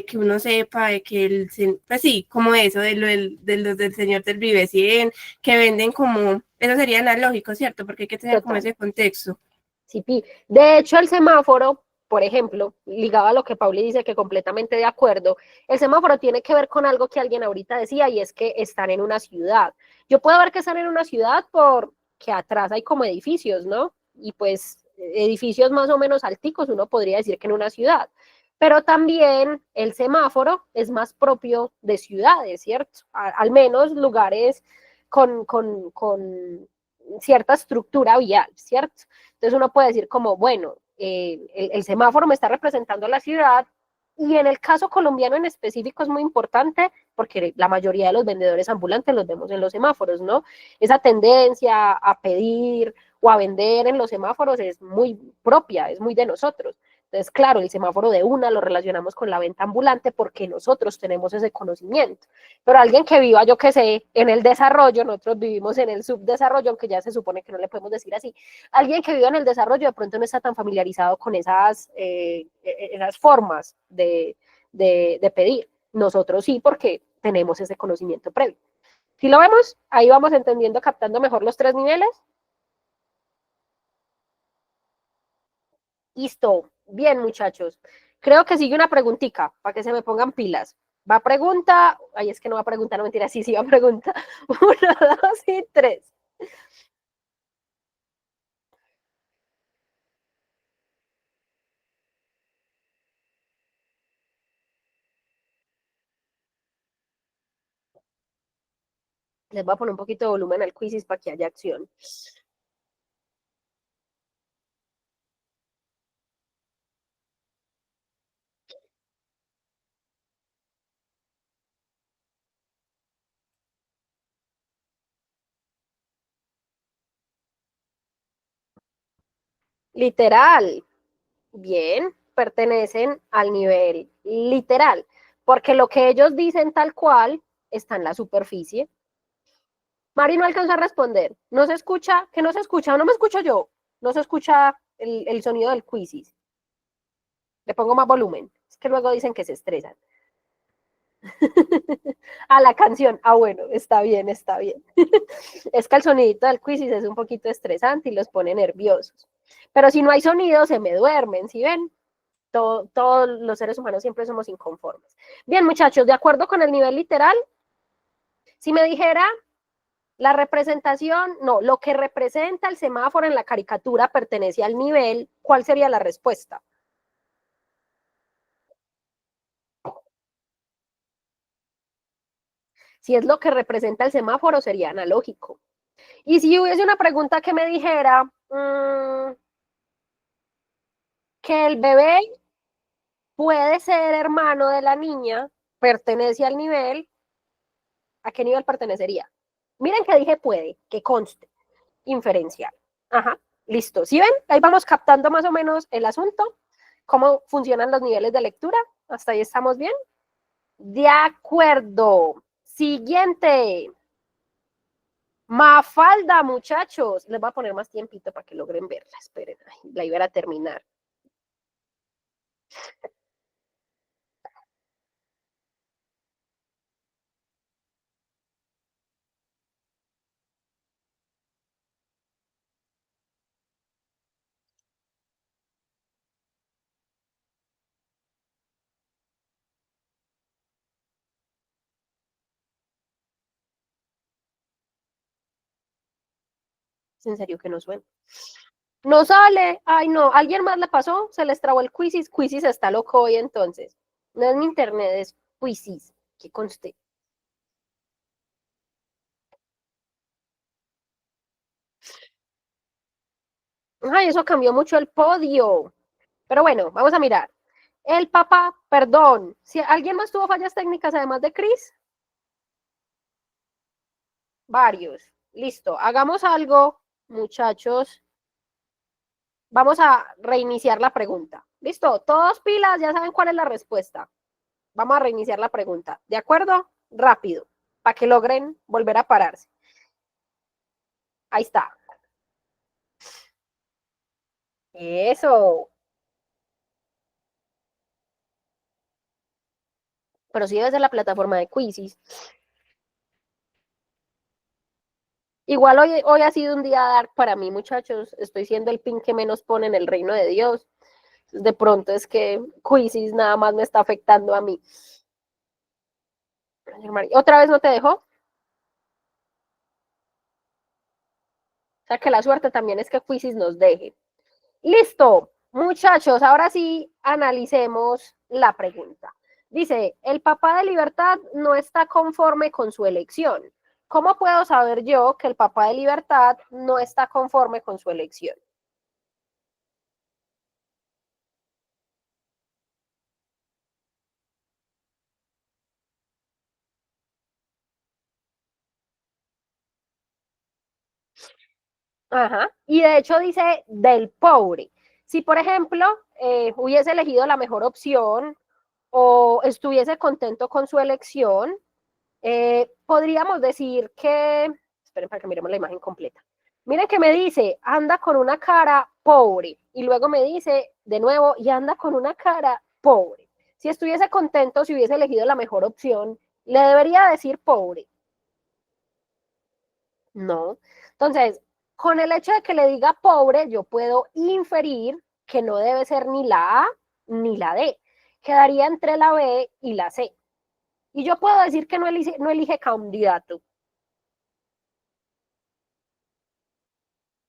que uno sepa, de que pues sí, como eso, de los del Señor del Vive 100, que venden como, eso sería analógico, ¿cierto? Porque hay que tener como total. ese contexto. Sí, de hecho, el semáforo, por ejemplo, ligado a lo que Pauli dice, que completamente de acuerdo, el semáforo tiene que ver con algo que alguien ahorita decía, y es que están en una ciudad. Yo puedo ver que están en una ciudad porque atrás hay como edificios, ¿no? Y pues edificios más o menos alticos, uno podría decir que en una ciudad. Pero también el semáforo es más propio de ciudades, ¿cierto? Al menos lugares con cierta estructura vial, ¿cierto? Entonces uno puede decir como, bueno, el semáforo me está representando la ciudad, y en el caso colombiano en específico es muy importante porque la mayoría de los vendedores ambulantes los vemos en los semáforos, ¿no? Esa tendencia a pedir o a vender en los semáforos es muy propia, es muy de nosotros. Entonces, claro, el semáforo de una lo relacionamos con la venta ambulante porque nosotros tenemos ese conocimiento. Pero alguien que viva, yo qué sé, en el desarrollo, nosotros vivimos en el subdesarrollo, aunque ya se supone que no le podemos decir así, alguien que viva en el desarrollo de pronto no está tan familiarizado con esas formas de pedir. Nosotros sí, porque tenemos ese conocimiento previo. Si lo vemos, ahí vamos entendiendo, captando mejor los tres niveles. Listo. Bien, muchachos. Creo que sigue una preguntita para que se me pongan pilas. Va pregunta. Ay, es que no va a preguntar, no mentira. Sí, sí, va pregunta. 1, 2 y 3. Les voy a poner un poquito de volumen al quizzes para que haya acción. Literal. Bien, pertenecen al nivel literal, porque lo que ellos dicen tal cual está en la superficie. Mari no alcanza a responder. No se escucha, que no se escucha, no me escucho yo. No se escucha el sonido del quizzes. Le pongo más volumen. Es que luego dicen que se estresan. A la canción. Ah, bueno, está bien, está bien. Es que el sonidito del quizzes es un poquito estresante y los pone nerviosos. Pero si no hay sonido, se me duermen, ¿sí ven? Todos los seres humanos siempre somos inconformes. Bien, muchachos, de acuerdo con el nivel literal, si me dijera la representación, no, lo que representa el semáforo en la caricatura pertenece al nivel, ¿cuál sería la respuesta? Si es lo que representa el semáforo, sería analógico. Y si hubiese una pregunta que me dijera que el bebé puede ser hermano de la niña, pertenece al nivel, ¿a qué nivel pertenecería? Miren que dije puede, que conste, inferencial. Ajá, listo. ¿Sí ven? Ahí vamos captando más o menos el asunto, cómo funcionan los niveles de lectura. Hasta ahí estamos bien. De acuerdo. Siguiente. Mafalda, muchachos. Les voy a poner más tiempito para que logren verla. Esperen, ay, la iba a terminar. Es en serio que no suena. No sale. Ay, no. ¿Alguien más le pasó? Se les trabó el Quizzes. Quizzes está loco hoy entonces. No es mi internet, es Quizzes. Que conste. Ay, eso cambió mucho el podio. Pero bueno, vamos a mirar. El papá, perdón. Si alguien más tuvo fallas técnicas además de Chris. Varios. Listo. Hagamos algo, muchachos. Vamos a reiniciar la pregunta. ¿Listo? Todos pilas, ya saben cuál es la respuesta. Vamos a reiniciar la pregunta. ¿De acuerdo? Rápido, para que logren volver a pararse. Ahí está. Eso. Pero sí debe ser la plataforma de Quizzes. Igual hoy ha sido un día dark para mí, muchachos. Estoy siendo el pin que menos pone en el reino de Dios. De pronto es que Quizzes nada más me está afectando a mí. ¿Otra vez no te dejó? O sea que la suerte también es que Quizzes nos deje. Listo, muchachos, ahora sí analicemos la pregunta. Dice, el papá de Libertad no está conforme con su elección. ¿Cómo puedo saber yo que el papá de Libertad no está conforme con su elección? Ajá. Y de hecho dice del pobre. Si, por ejemplo, hubiese elegido la mejor opción o estuviese contento con su elección, podríamos decir que, esperen para que miremos la imagen completa. Miren que me dice, anda con una cara pobre. Y luego me dice de nuevo, y anda con una cara pobre. Si estuviese contento, si hubiese elegido la mejor opción, ¿le debería decir pobre? No. Entonces, con el hecho de que le diga pobre, yo puedo inferir que no debe ser ni la A ni la D. Quedaría entre la B y la C. Y yo puedo decir que no elige candidato.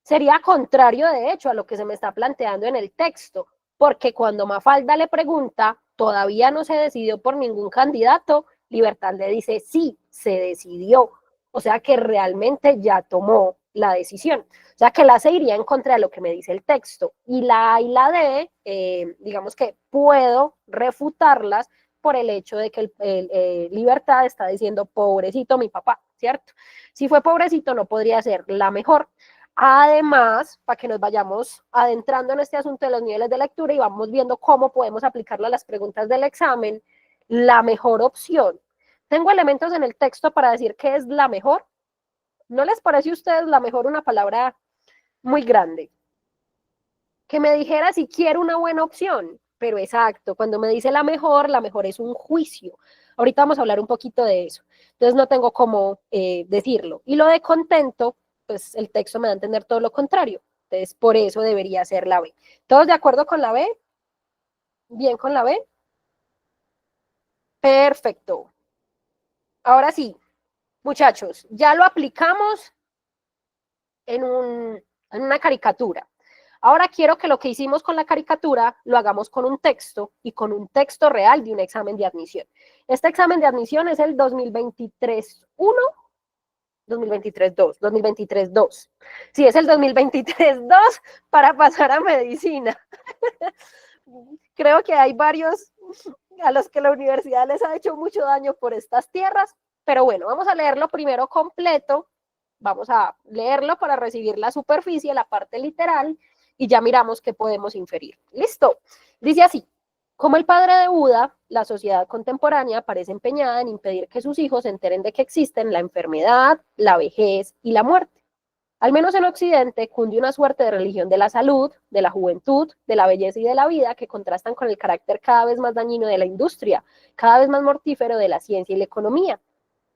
Sería contrario, de hecho, a lo que se me está planteando en el texto, porque cuando Mafalda le pregunta, todavía no se decidió por ningún candidato, Libertad le dice, sí, se decidió. O sea que realmente ya tomó la decisión. O sea que la C iría en contra de lo que me dice el texto. Y la A y la D, digamos que puedo refutarlas por el hecho de que Libertad está diciendo, pobrecito mi papá, ¿cierto? Si fue pobrecito, no podría ser la mejor. Además, para que nos vayamos adentrando en este asunto de los niveles de lectura y vamos viendo cómo podemos aplicarlo a las preguntas del examen, la mejor opción. Tengo elementos en el texto para decir qué es la mejor. ¿No les parece a ustedes la mejor una palabra muy grande? Que me dijera si quiero una buena opción, pero exacto, cuando me dice la mejor es un juicio. Ahorita vamos a hablar un poquito de eso. Entonces no tengo cómo decirlo. Y lo de contento, pues el texto me da a entender todo lo contrario. Entonces por eso debería ser la B. ¿Todos de acuerdo con la B? ¿Bien con la B? Perfecto. Ahora sí, muchachos, ya lo aplicamos en una caricatura. Ahora quiero que lo que hicimos con la caricatura lo hagamos con un texto y con un texto real de un examen de admisión. Este examen de admisión es el 2023-1, 2023-2, 2023-2. Sí, es el 2023-2 para pasar a medicina. Creo que hay varios a los que la universidad les ha hecho mucho daño por estas tierras, pero bueno, vamos a leerlo primero completo. Vamos a leerlo para recibir la superficie, la parte literal, y ya miramos qué podemos inferir. ¿Listo? Dice así, Como el padre de Buda, la sociedad contemporánea parece empeñada en impedir que sus hijos se enteren de que existen la enfermedad, la vejez y la muerte. Al menos en Occidente cunde una suerte de religión de la salud, de la juventud, de la belleza y de la vida que contrastan con el carácter cada vez más dañino de la industria, cada vez más mortífero de la ciencia y la economía.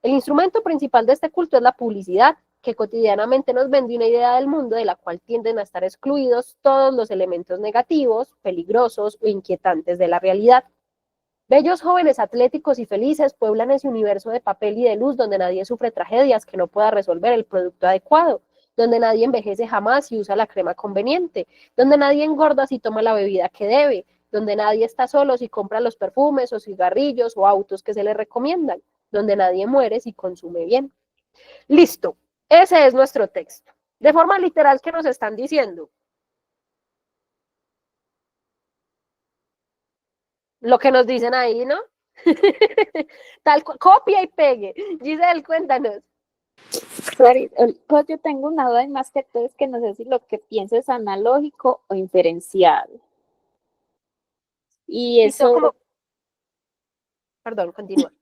El instrumento principal de este culto es la publicidad, que cotidianamente nos vende una idea del mundo de la cual tienden a estar excluidos todos los elementos negativos, peligrosos o inquietantes de la realidad. Bellos jóvenes atléticos y felices pueblan ese universo de papel y de luz donde nadie sufre tragedias que no pueda resolver el producto adecuado, donde nadie envejece jamás y usa la crema conveniente, donde nadie engorda si toma la bebida que debe, donde nadie está solo si compra los perfumes o cigarrillos o autos que se le recomiendan, donde nadie muere si consume bien. Listo, ese es nuestro texto. De forma literal, ¿qué nos están diciendo? Lo que nos dicen ahí, ¿no? Tal copia y pegue. Giselle, cuéntanos. Pues yo tengo una duda y más que todo es que no sé si lo que pienso es analógico o inferencial. Y eso, Como... Perdón, continúa.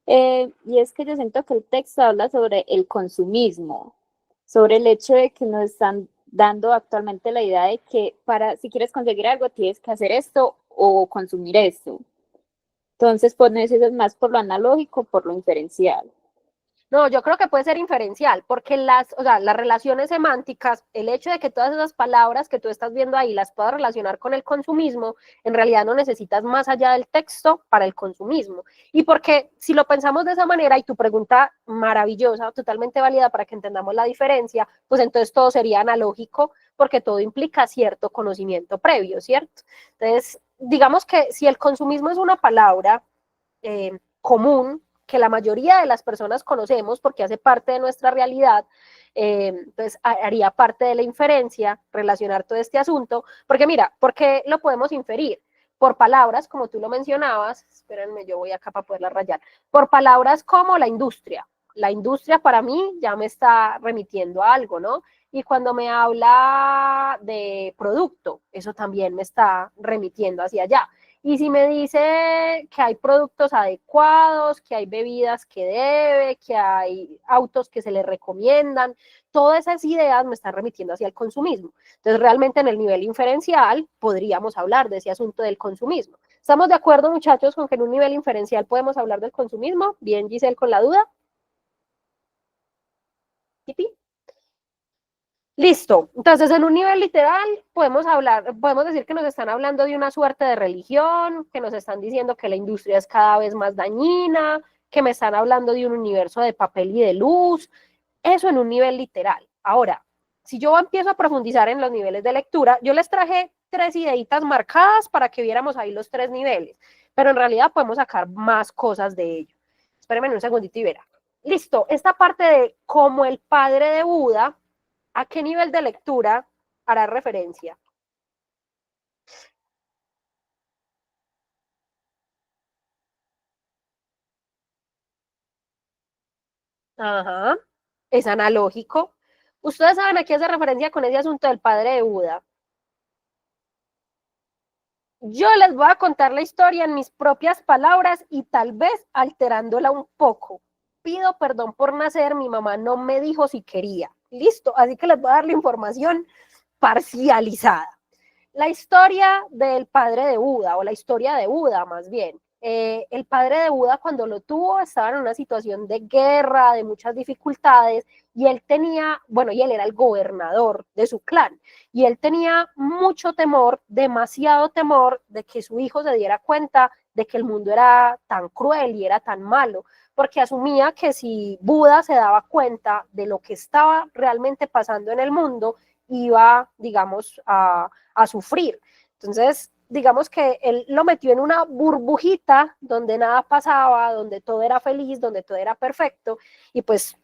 y es que yo siento que el texto habla sobre el consumismo, sobre el hecho de que nos están dando actualmente la idea de que si quieres conseguir algo tienes que hacer esto o consumir esto. Entonces, pues no sé si es más por lo analógico o por lo inferencial. No, yo creo que puede ser inferencial, porque las relaciones semánticas, el hecho de que todas esas palabras que tú estás viendo ahí las puedas relacionar con el consumismo, en realidad no necesitas más allá del texto para el consumismo. Y porque si lo pensamos de esa manera, y tu pregunta maravillosa, totalmente válida para que entendamos la diferencia, pues entonces todo sería analógico, porque todo implica cierto conocimiento previo, ¿cierto? Entonces, digamos que si el consumismo es una palabra común, que la mayoría de las personas conocemos porque hace parte de nuestra realidad, pues haría parte de la inferencia relacionar todo este asunto, porque mira, ¿por qué lo podemos inferir? Por palabras, como tú lo mencionabas, espérenme, yo voy acá para poderla rayar, por palabras como la industria. La industria para mí ya me está remitiendo a algo, ¿no? Y cuando me habla de producto, eso también me está remitiendo hacia allá. Y si me dice que hay productos adecuados, que hay bebidas que debe, que hay autos que se le recomiendan, todas esas ideas me están remitiendo hacia el consumismo. Entonces, realmente en el nivel inferencial podríamos hablar de ese asunto del consumismo. ¿Estamos de acuerdo, muchachos, con que en un nivel inferencial podemos hablar del consumismo? Bien, Giselle, con la duda. ¿Tipi? Listo. Entonces, en un nivel literal, podemos decir que nos están hablando de una suerte de religión, que nos están diciendo que la industria es cada vez más dañina, que me están hablando de un universo de papel y de luz. Eso en un nivel literal. Ahora, si yo empiezo a profundizar en los niveles de lectura, yo les traje 3 ideitas marcadas para que viéramos ahí los 3 niveles, pero en realidad podemos sacar más cosas de ello. Espérenme un segundito y verá. Listo, esta parte de como el padre de Buda, ¿a qué nivel de lectura hará referencia? Ajá, es analógico. Ustedes saben a qué hace referencia con ese asunto del padre de Buda. Yo les voy a contar la historia en mis propias palabras y tal vez alterándola un poco. Pido perdón por nacer, mi mamá no me dijo si quería. Listo, así que les voy a dar la información parcializada. La historia del padre de Buda, o la historia de Buda más bien. El padre de Buda cuando lo tuvo estaba en una situación de guerra, de muchas dificultades, y él tenía, bueno, y él era el gobernador de su clan, y él tenía mucho temor, demasiado temor de que su hijo se diera cuenta de que el mundo era tan cruel y era tan malo, porque asumía que si Buda se daba cuenta de lo que estaba realmente pasando en el mundo, iba, digamos, a sufrir. Entonces, digamos que él lo metió en una burbujita donde nada pasaba, donde todo era feliz, donde todo era perfecto, y pues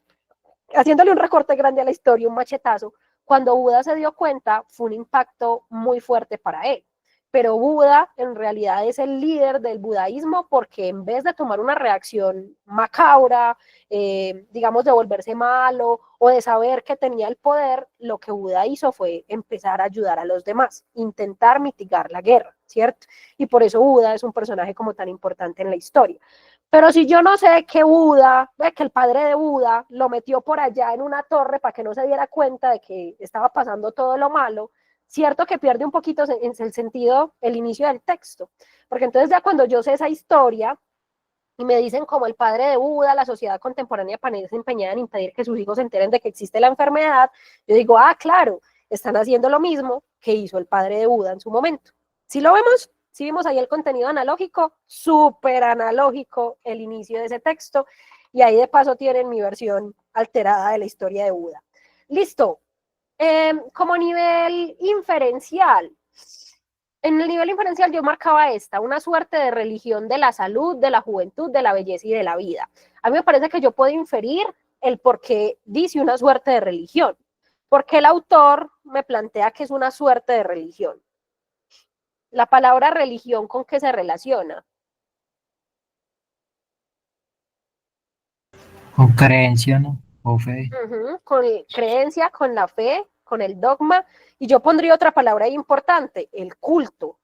haciéndole un recorte grande a la historia, un machetazo, cuando Buda se dio cuenta, fue un impacto muy fuerte para él, pero Buda en realidad es el líder del budaísmo porque en vez de tomar una reacción macabra, digamos de volverse malo o de saber que tenía el poder, lo que Buda hizo fue empezar a ayudar a los demás, intentar mitigar la guerra, ¿cierto? Y por eso Buda es un personaje como tan importante en la historia. Pero si yo no sé que Buda, que el padre de Buda lo metió por allá en una torre para que no se diera cuenta de que estaba pasando todo lo malo, cierto que pierde un poquito en el sentido, el inicio del texto, porque entonces ya cuando yo sé esa historia y me dicen como el padre de Buda, la sociedad contemporánea parece empeñada en impedir que sus hijos se enteren de que existe la enfermedad, yo digo, ah, claro, están haciendo lo mismo que hizo el padre de Buda en su momento. ¿Sí lo vemos? ¿Sí vimos ahí el contenido analógico? Súper analógico el inicio de ese texto, y ahí de paso tienen mi versión alterada de la historia de Buda. Listo. Como nivel inferencial, en el nivel inferencial yo marcaba una suerte de religión de la salud, de la juventud, de la belleza y de la vida. A mí me parece que yo puedo inferir el por qué dice una suerte de religión, porque el autor me plantea que es una suerte de religión. La palabra religión, ¿con qué se relaciona? Con creencia, ¿no? O fe. Con creencia, con la fe, con el dogma, y yo pondría otra palabra importante, el culto.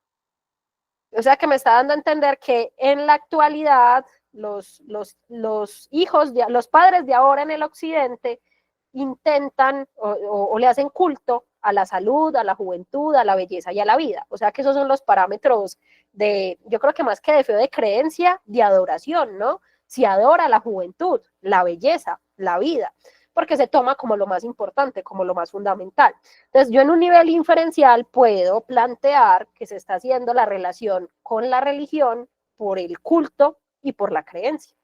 O sea que me está dando a entender que en la actualidad los hijos, los padres de ahora en el occidente intentan o le hacen culto a la salud, a la juventud, a la belleza y a la vida. O sea que esos son los parámetros de, yo creo que más que de fe o de creencia, de adoración, ¿no? Se adora la juventud, la belleza, la vida, porque se toma como lo más importante, como lo más fundamental. Entonces, yo en un nivel inferencial puedo plantear que se está haciendo la relación con la religión por el culto y por la creencia.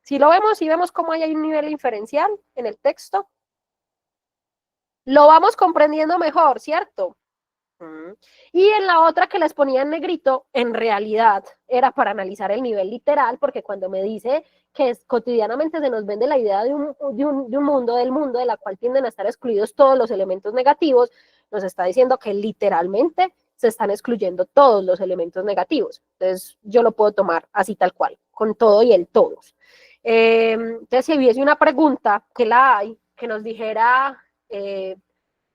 Si lo vemos, si vemos cómo hay un nivel inferencial en el texto, lo vamos comprendiendo mejor, ¿cierto? Y en la otra que les ponía en negrito, en realidad era para analizar el nivel literal, porque cuando me dice que cotidianamente se nos vende la idea de un mundo, del mundo, de la cual tienden a estar excluidos todos los elementos negativos, nos está diciendo que literalmente se están excluyendo todos los elementos negativos. Entonces yo lo puedo tomar así tal cual, con todo y el todos. Entonces si hubiese una pregunta, que la hay, que nos dijera en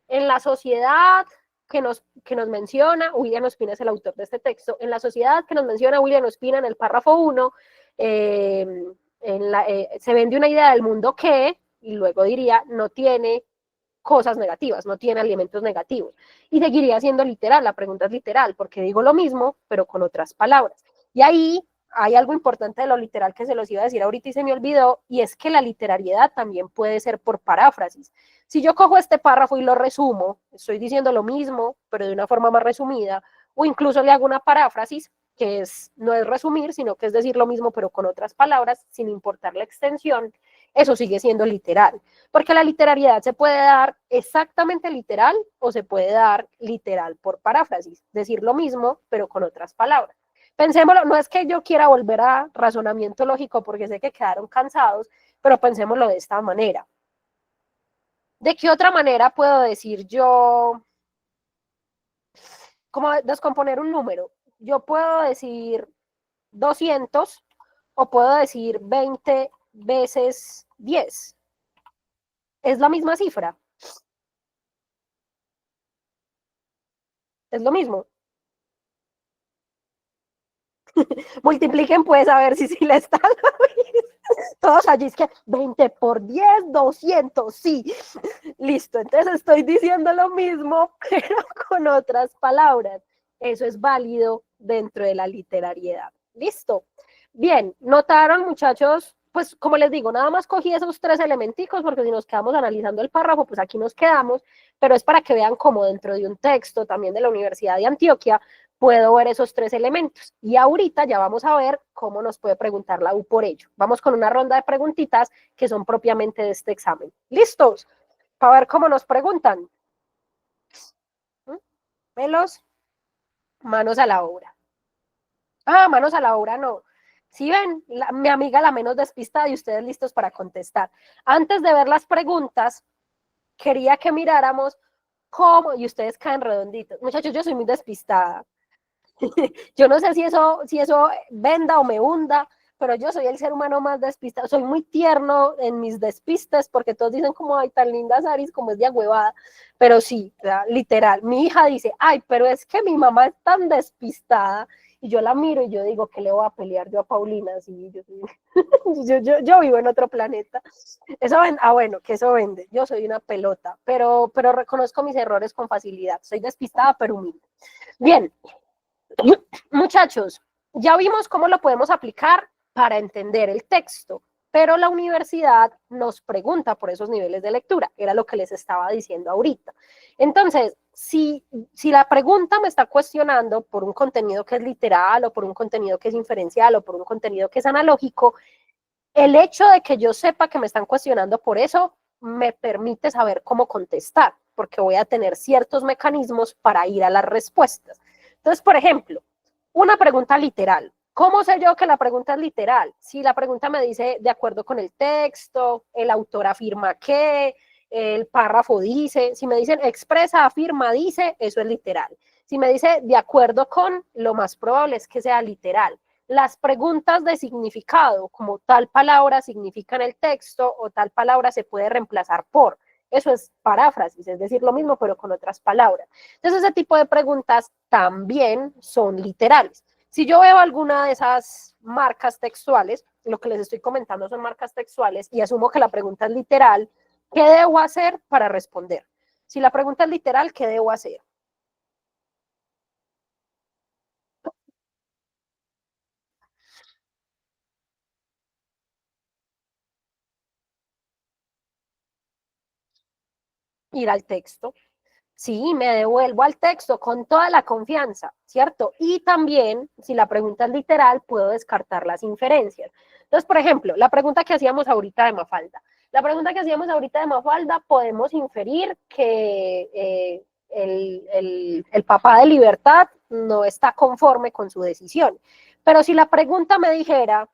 la sociedad que nos menciona, William Ospina es el autor de este texto, en la sociedad que nos menciona William Ospina en el párrafo 1, se vende una idea del mundo que, y luego diría, no tiene cosas negativas, no tiene elementos negativos. Y seguiría siendo literal, la pregunta es literal, porque digo lo mismo, pero con otras palabras. Y ahí hay algo importante de lo literal que se los iba a decir ahorita y se me olvidó, y es que la literariedad también puede ser por paráfrasis. Si yo cojo este párrafo y lo resumo, estoy diciendo lo mismo, pero de una forma más resumida, o incluso le hago una paráfrasis, que no es resumir, sino que es decir lo mismo, pero con otras palabras, sin importar la extensión, eso sigue siendo literal. Porque la literariedad se puede dar exactamente literal o se puede dar literal por paráfrasis, decir lo mismo, pero con otras palabras. Pensémoslo, no es que yo quiera volver a razonamiento lógico porque sé que quedaron cansados, pero pensémoslo de esta manera. ¿De qué otra manera puedo decir yo, cómo descomponer un número? Yo puedo decir 200 o puedo decir 20 veces 10. Es la misma cifra. Es lo mismo. Multipliquen pues a ver si les están todos allí, es que 20 por 10, 200, sí. Listo, entonces estoy diciendo lo mismo, pero con otras palabras. Eso es válido dentro de la literariedad. Listo. Bien, notaron, muchachos, pues como les digo, nada más cogí esos 3 elementicos, porque si nos quedamos analizando el párrafo, pues aquí nos quedamos, pero es para que vean cómo dentro de un texto también de la Universidad de Antioquia puedo ver esos 3 elementos. Y ahorita ya vamos a ver cómo nos puede preguntar la U por ello. Vamos con una ronda de preguntitas que son propiamente de este examen. ¿Listos? Para ver cómo nos preguntan. Velos, manos a la obra. Ah, manos a la obra no. Si ven, mi amiga la menos despistada y ustedes listos para contestar. Antes de ver las preguntas, quería que miráramos cómo, y ustedes caen redonditos. Muchachos, yo soy muy despistada. Yo no sé si eso venda o me hunda, pero yo soy el ser humano más despistado. Soy muy tierno en mis despistes porque todos dicen como, ay, tan linda Saris, como es de agüevada. Pero sí, o sea, literal, mi hija dice, ay, pero es que mi mamá es tan despistada. Y yo la miro y yo digo, ¿qué le voy a pelear yo a Paulina? Sí, yo vivo en otro planeta. Eso vende, bueno, que eso vende. Yo soy una pelota, pero reconozco mis errores con facilidad. Soy despistada, pero humilde. Bien, muchachos, ya vimos cómo lo podemos aplicar para entender el texto, pero la universidad nos pregunta por esos niveles de lectura, era lo que les estaba diciendo ahorita. Entonces, si la pregunta me está cuestionando por un contenido que es literal o por un contenido que es inferencial o por un contenido que es analógico, el hecho de que yo sepa que me están cuestionando por eso me permite saber cómo contestar, porque voy a tener ciertos mecanismos para ir a las respuestas. Entonces, por ejemplo, una pregunta literal. ¿Cómo sé yo que la pregunta es literal? Si la pregunta me dice de acuerdo con el texto, el autor afirma que, el párrafo dice, si me dicen expresa, afirma, dice, eso es literal. Si me dice de acuerdo con, lo más probable es que sea literal. Las preguntas de significado, como tal palabra significa en el texto o tal palabra se puede reemplazar por. Eso es paráfrasis, es decir, lo mismo pero con otras palabras. Entonces, ese tipo de preguntas también son literales. Si yo veo alguna de esas marcas textuales, lo que les estoy comentando son marcas textuales y asumo que la pregunta es literal, ¿qué debo hacer para responder? Si la pregunta es literal, ¿qué debo hacer? Ir al texto. Sí, me devuelvo al texto con toda la confianza, ¿cierto? Y también, si la pregunta es literal, puedo descartar las inferencias. Entonces, por ejemplo, la pregunta que hacíamos ahorita de Mafalda. La pregunta que hacíamos ahorita de Mafalda, podemos inferir que el papá de Libertad no está conforme con su decisión. Pero si la pregunta me dijera,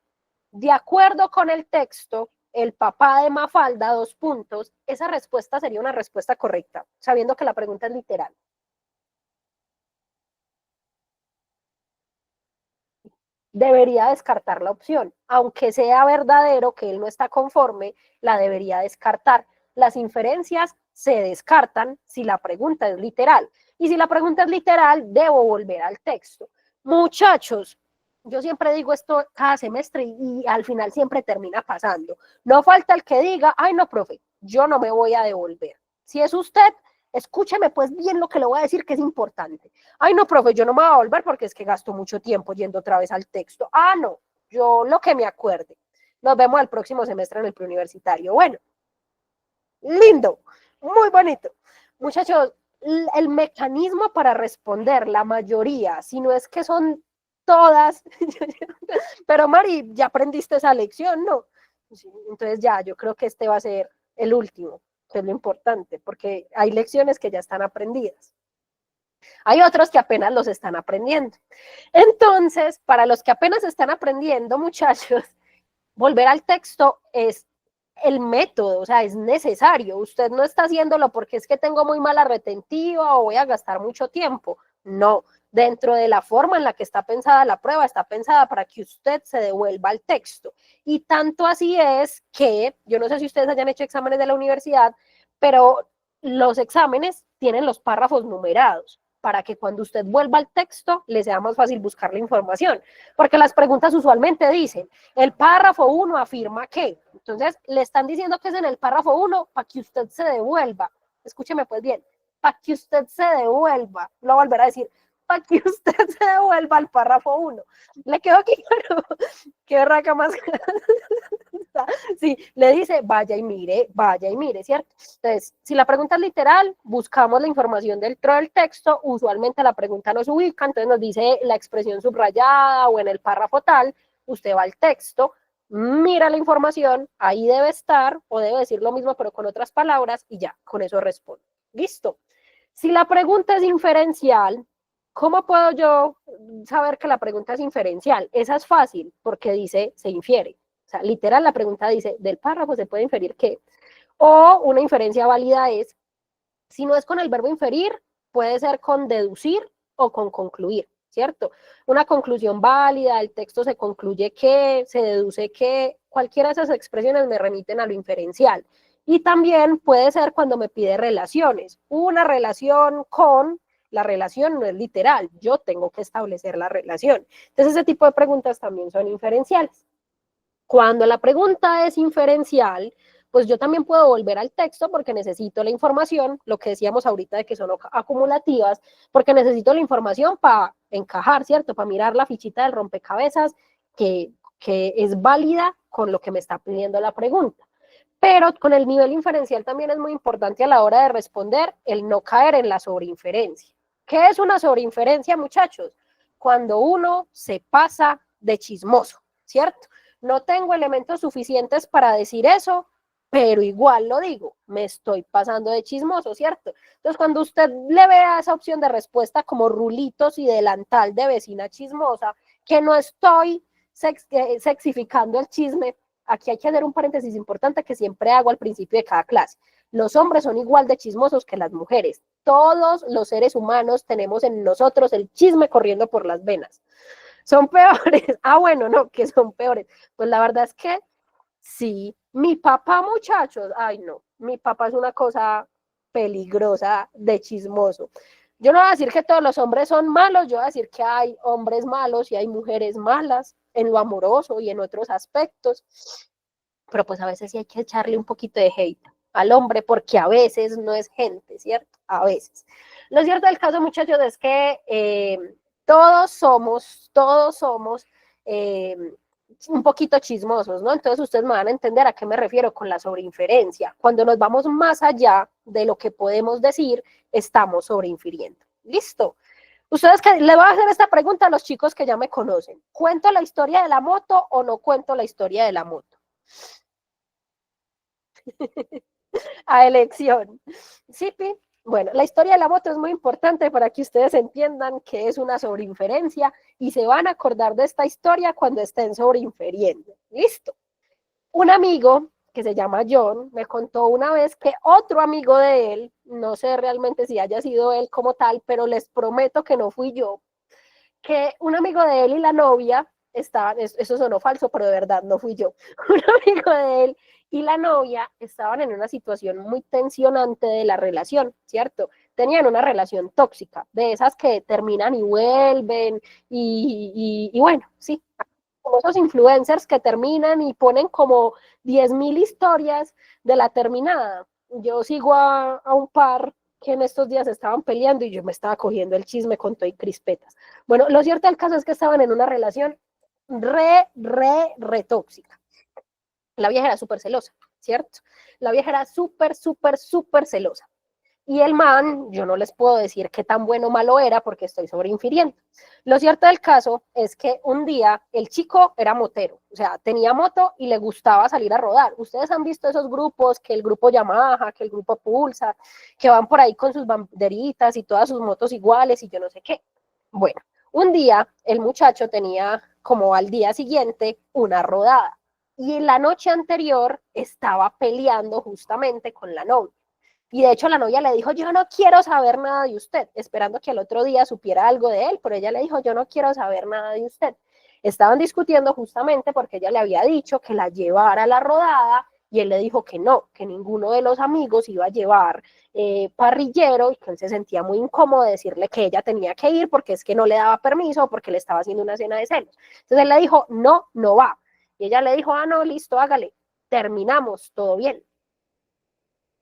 de acuerdo con el texto, el papá de Mafalda, dos puntos, esa respuesta sería una respuesta correcta, sabiendo que la pregunta es literal. Debería descartar la opción, aunque sea verdadero que él no está conforme, la debería descartar. Las inferencias se descartan si la pregunta es literal. Y si la pregunta es literal, debo volver al texto. Muchachos, yo siempre digo esto cada semestre y al final siempre termina pasando. No falta el que diga, ay no, profe, yo no me voy a devolver. Si es usted, escúcheme pues bien lo que le voy a decir que es importante. Ay no, profe, yo no me voy a volver porque es que gasto mucho tiempo yendo otra vez al texto. Ah, no, yo lo que me acuerde. Nos vemos el próximo semestre en el preuniversitario. Bueno, lindo, muy bonito. Muchachos, el mecanismo para responder, la mayoría, si no es que son todas, pero Mari, ya aprendiste esa lección, ¿no? Sí, entonces ya, yo creo que este va a ser el último, que es lo importante, porque hay lecciones que ya están aprendidas. Hay otros que apenas los están aprendiendo. Entonces, para los que apenas están aprendiendo, muchachos, volver al texto es el método, o sea, es necesario. Usted no está haciéndolo porque es que tengo muy mala retentiva o voy a gastar mucho tiempo. No, dentro de la forma en la que está pensada la prueba, está pensada para que usted se devuelva al texto. Y tanto así es que, yo no sé si ustedes hayan hecho exámenes de la universidad, pero los exámenes tienen los párrafos numerados para que cuando usted vuelva al texto le sea más fácil buscar la información, porque las preguntas usualmente dicen, el párrafo 1 afirma que, entonces le están diciendo que es en el párrafo 1 para que usted se devuelva, escúcheme pues bien, para que usted se devuelva, lo voy a volver a decir, para que usted se devuelva al párrafo 1. ¿Le quedó claro? Qué raca más. Sí, le dice, vaya y mire, ¿cierto? Entonces, si la pregunta es literal, buscamos la información dentro del texto, usualmente la pregunta nos ubica, entonces nos dice la expresión subrayada o en el párrafo tal, usted va al texto, mira la información, ahí debe estar, o debe decir lo mismo pero con otras palabras, y ya, con eso responde. Listo. Si la pregunta es inferencial, ¿cómo puedo yo saber que la pregunta es inferencial? Esa es fácil, porque dice, se infiere. O sea, literal, la pregunta dice, del párrafo se puede inferir qué. O una inferencia válida es, si no es con el verbo inferir, puede ser con deducir o con concluir. ¿cierto? Una conclusión válida, el texto se concluye que, se deduce que, cualquiera de esas expresiones me remiten a lo inferencial. Y también puede ser cuando me pide relaciones. Una relación con, la relación no es literal, yo tengo que establecer la relación. Entonces ese tipo de preguntas también son inferenciales. Cuando la pregunta es inferencial, pues yo también puedo volver al texto porque necesito la información, lo que decíamos ahorita de que son acumulativas, porque necesito la información para encajar, ¿cierto? Para mirar la fichita del rompecabezas que es válida con lo que me está pidiendo la pregunta. Pero con el nivel inferencial también es muy importante a la hora de responder el no caer en la sobreinferencia. ¿Qué es una sobreinferencia, muchachos? Cuando uno se pasa de chismoso, ¿cierto? No tengo elementos suficientes para decir eso, pero igual lo digo, me estoy pasando de chismoso, ¿cierto? Entonces, cuando usted le vea esa opción de respuesta como rulitos y delantal de vecina chismosa, que no estoy sexificando el chisme, aquí hay que hacer un paréntesis importante que siempre hago al principio de cada clase. Los hombres son igual de chismosos que las mujeres. Todos los seres humanos tenemos en nosotros el chisme corriendo por las venas. ¿Son peores? Ah, bueno, no, que son peores. Pues la verdad es que sí. Mi papá, muchachos, ay no, mi papá es una cosa peligrosa de chismoso. Yo no voy a decir que todos los hombres son malos, yo voy a decir que hay hombres malos y hay mujeres malas en lo amoroso y en otros aspectos, pero pues a veces sí hay que echarle un poquito de hate al hombre porque a veces no es gente, ¿cierto? A veces. Lo cierto del caso, muchachos, es que todos somos un poquito chismosos, ¿no? Entonces ustedes me van a entender a qué me refiero con la sobreinferencia. Cuando nos vamos más allá de lo que podemos decir, estamos sobreinfiriendo. ¿Listo? Ustedes que le voy a hacer esta pregunta a los chicos que ya me conocen. ¿Cuento la historia de la moto o no cuento la historia de la moto? A elección. ¿Sí, Pi? Bueno, la historia de la moto es muy importante para que ustedes entiendan que es una sobreinferencia y se van a acordar de esta historia cuando estén sobreinfiriendo. ¿Listo? Un amigo que se llama John me contó una vez que otro amigo de él, no sé realmente si haya sido él como tal, pero les prometo que no fui yo, que un amigo de él y la novia estaban, eso sonó falso, pero de verdad no fui yo, un amigo de él y la novia estaban en una situación muy tensionante de la relación, ¿cierto? Tenían una relación tóxica, de esas que terminan y vuelven, y bueno, sí, como esos influencers que terminan y ponen como 10.000 historias de la terminada. Yo sigo a un par que en estos días estaban peleando y yo me estaba cogiendo el chisme con todo y crispetas. Bueno, lo cierto del caso es que estaban en una relación re tóxica. La vieja era súper celosa, ¿cierto? La vieja era súper celosa. Y el man, yo no les puedo decir qué tan bueno o malo era porque estoy sobreinfiriendo. Lo cierto del caso es que un día el chico era motero, o sea, tenía moto y le gustaba salir a rodar. Ustedes han visto esos grupos, que el grupo Yamaha, que el grupo Pulsar, que van por ahí con sus banderitas y todas sus motos iguales y yo no sé qué. Bueno, un día el muchacho tenía como al día siguiente una rodada y en la noche anterior estaba peleando justamente con la novia. Y de hecho la novia le dijo, yo no quiero saber nada de usted, esperando que al otro día supiera algo de él, pero ella le dijo, yo no quiero saber nada de usted. Estaban discutiendo justamente porque ella le había dicho que la llevara a la rodada y él le dijo que no, que ninguno de los amigos iba a llevar parrillero y que él se sentía muy incómodo de decirle que ella tenía que ir porque es que no le daba permiso o porque le estaba haciendo una cena de celos. Entonces él le dijo, no, no va. Y ella le dijo, ah, no, listo, hágale, terminamos, todo bien.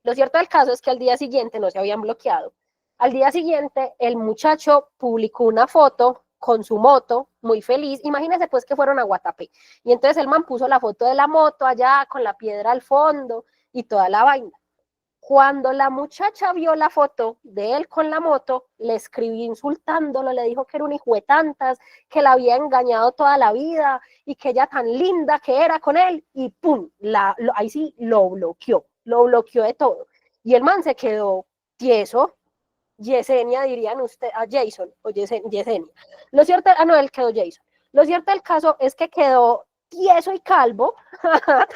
Lo cierto del caso es que al día siguiente no se habían bloqueado. Al día siguiente, el muchacho publicó una foto con su moto, muy feliz. Imagínense pues que fueron a Guatapé. Y entonces el man puso la foto de la moto allá con la piedra al fondo y toda la vaina. Cuando la muchacha vio la foto de él con la moto, le escribió insultándolo, le dijo que era un hijo de tantas, que la había engañado toda la vida y que ella tan linda que era con él, y pum, ahí sí lo bloqueó de todo. Y el man se quedó tieso, Yesenia dirían usted, a Jason, o Yesenia. Lo cierto, no, él quedó Jason. Lo cierto del caso es que quedó tieso y calvo,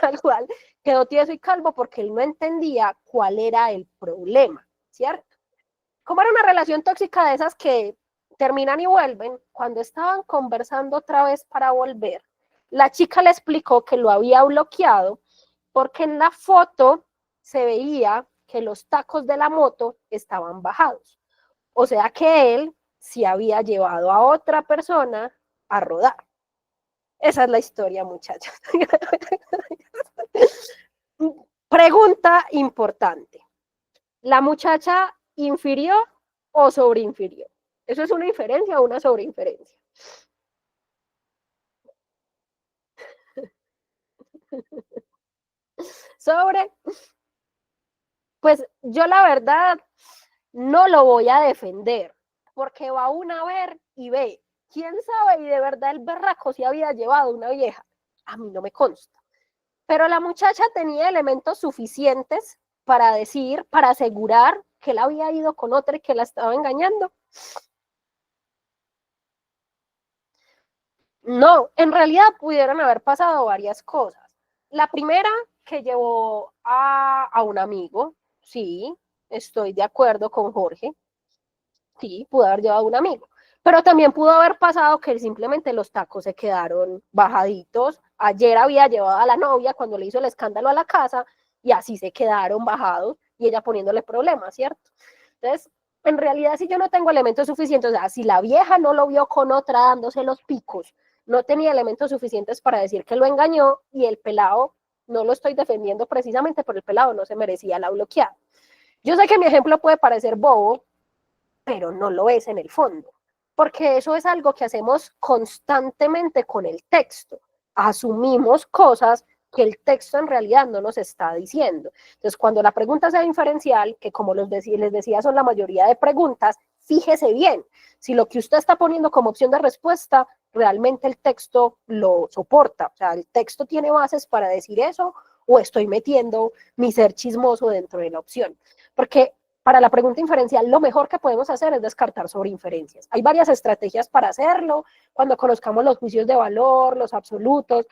tal cual, quedó tieso y calvo porque él no entendía cuál era el problema, ¿cierto? Como era una relación tóxica de esas que terminan y vuelven. Cuando estaban conversando otra vez para volver, la chica le explicó que lo había bloqueado porque en la foto se veía que los tacos de la moto estaban bajados. O sea que él sí había llevado a otra persona a rodar. Esa es la historia, muchachos. Pregunta importante. ¿La muchacha infirió o sobreinfirió? ¿Eso es una inferencia o una sobreinferencia? Sobre, pues yo la verdad no lo voy a defender, porque va uno a ver y ve, quién sabe, y de verdad el berraco se había llevado una vieja, a mí no me consta, pero la muchacha tenía elementos suficientes para decir, para asegurar que él había ido con otra y que la estaba engañando. No, en realidad pudieron haber pasado varias cosas. La primera, que llevó a un amigo, sí, estoy de acuerdo con Jorge, sí, pudo haber llevado a un amigo, pero también pudo haber pasado que simplemente los tacos se quedaron bajaditos. Ayer había llevado a la novia cuando le hizo el escándalo a la casa y así se quedaron bajados y ella poniéndole problemas, ¿cierto? Entonces, en realidad, si yo no tengo elementos suficientes, o sea, si la vieja no lo vio con otra dándose los picos, no tenía elementos suficientes para decir que lo engañó, y el pelado, no lo estoy defendiendo precisamente, pero el pelado no se merecía la bloqueada. Yo sé que mi ejemplo puede parecer bobo, pero no lo es en el fondo, porque eso es algo que hacemos constantemente con el texto. Asumimos cosas que el texto en realidad no nos está diciendo. Entonces, cuando la pregunta sea inferencial, que como les decía son la mayoría de preguntas, fíjese bien si lo que usted está poniendo como opción de respuesta realmente el texto lo soporta. O sea, el texto tiene bases para decir eso, o estoy metiendo mi ser chismoso dentro de la opción. Porque para la pregunta inferencial, lo mejor que podemos hacer es descartar sobre inferencias. Hay varias estrategias para hacerlo, cuando conozcamos los juicios de valor, los absolutos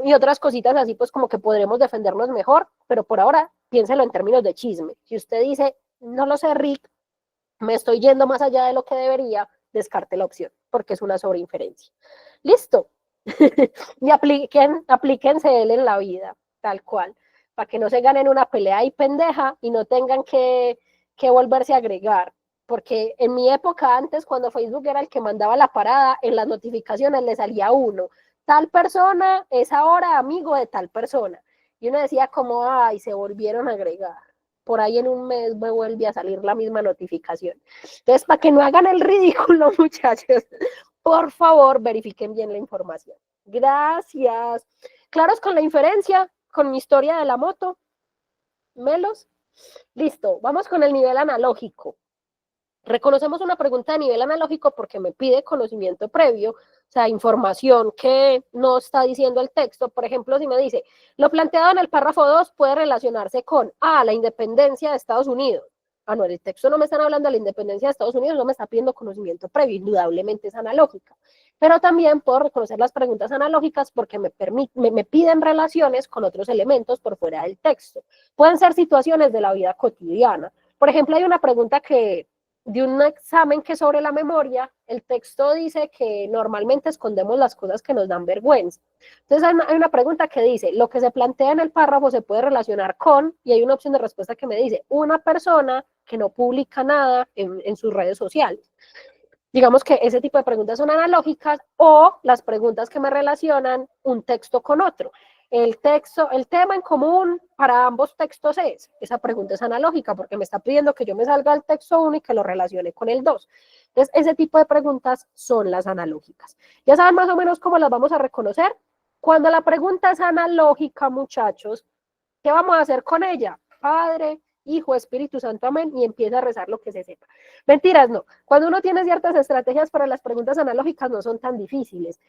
y otras cositas así, pues como que podremos defendernos mejor, pero por ahora piénselo en términos de chisme. Si usted dice, no lo sé, Rick, me estoy yendo más allá de lo que debería, descarte la opción, porque es una sobreinferencia. Listo. Y aplíquense él en la vida, tal cual, para que no se ganen una pelea ahí pendeja y no tengan que volverse a agregar. Porque en mi época antes, cuando Facebook era el que mandaba la parada, en las notificaciones le salía uno, tal persona es ahora amigo de tal persona. Y uno decía como, ay, se volvieron a agregar. Por ahí en un mes me vuelve a salir la misma notificación. Entonces, para que no hagan el ridículo, muchachos, por favor, verifiquen bien la información. Gracias. ¿Claros con la inferencia? ¿Con mi historia de la moto? ¿Melos? Listo, vamos con el nivel analógico. Reconocemos una pregunta de nivel analógico porque me pide conocimiento previo, o sea, información que no está diciendo el texto. Por ejemplo, si me dice, lo planteado en el párrafo 2 puede relacionarse con la independencia de Estados Unidos. No, en el texto no me están hablando de la independencia de Estados Unidos, no me está pidiendo conocimiento previo, indudablemente es analógica. Pero también puedo reconocer las preguntas analógicas porque me piden relaciones con otros elementos por fuera del texto. Pueden ser situaciones de la vida cotidiana. Por ejemplo, hay una pregunta de un examen que sobre la memoria, el texto dice que normalmente escondemos las cosas que nos dan vergüenza. Entonces hay una pregunta que dice, lo que se plantea en el párrafo se puede relacionar con, y hay una opción de respuesta que me dice, una persona que no publica nada en sus redes sociales. Digamos que ese tipo de preguntas son analógicas, o las preguntas que me relacionan un texto con otro. El tema en común para ambos textos es, esa pregunta es analógica porque me está pidiendo que yo me salga del texto 1 y que lo relacione con el 2. Entonces, ese tipo de preguntas son las analógicas. Ya saben más o menos cómo las vamos a reconocer. Cuando la pregunta es analógica, muchachos, ¿qué vamos a hacer con ella? Padre, Hijo, Espíritu Santo, amén, y empieza a rezar lo que se sepa. Mentiras, no. Cuando uno tiene ciertas estrategias para las preguntas analógicas, no son tan difíciles.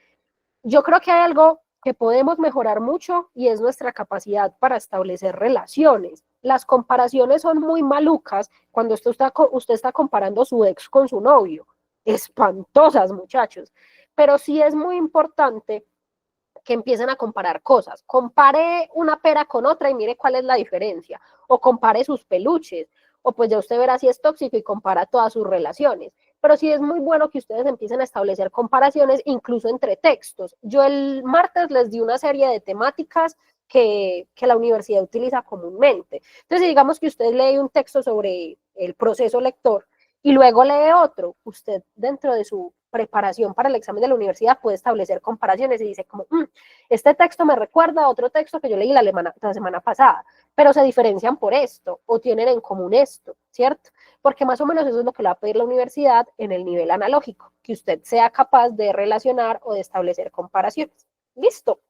Yo creo que hay algo que podemos mejorar mucho y es nuestra capacidad para establecer relaciones. Las comparaciones son muy malucas cuando usted está comparando su ex con su novio. Espantosas, muchachos. Pero sí es muy importante que empiecen a comparar cosas. Compare una pera con otra y mire cuál es la diferencia. O compare sus peluches. O pues ya usted verá si es tóxico y compara todas sus relaciones. pero sí es muy bueno que ustedes empiecen a establecer comparaciones incluso entre textos. Yo el martes les di una serie de temáticas que la universidad utiliza comúnmente. Entonces, digamos que usted lee un texto sobre el proceso lector y luego lee otro, usted dentro de su preparación para el examen de la universidad puede establecer comparaciones y dice como, este texto me recuerda a otro texto que yo leí la semana pasada, pero se diferencian por esto o tienen en común esto, ¿cierto? Porque más o menos eso es lo que le va a pedir la universidad en el nivel analógico, que usted sea capaz de relacionar o de establecer comparaciones. Listo.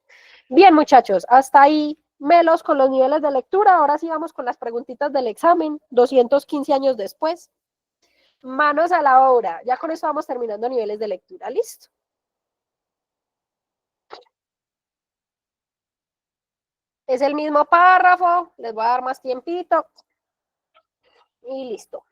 Bien, muchachos, hasta ahí melos con los niveles de lectura. Ahora sí vamos con las preguntitas del examen, 215 años después. Manos a la obra. Ya con eso vamos terminando niveles de lectura. ¿Listo? Es el mismo párrafo. Les voy a dar más tiempito. Y listo.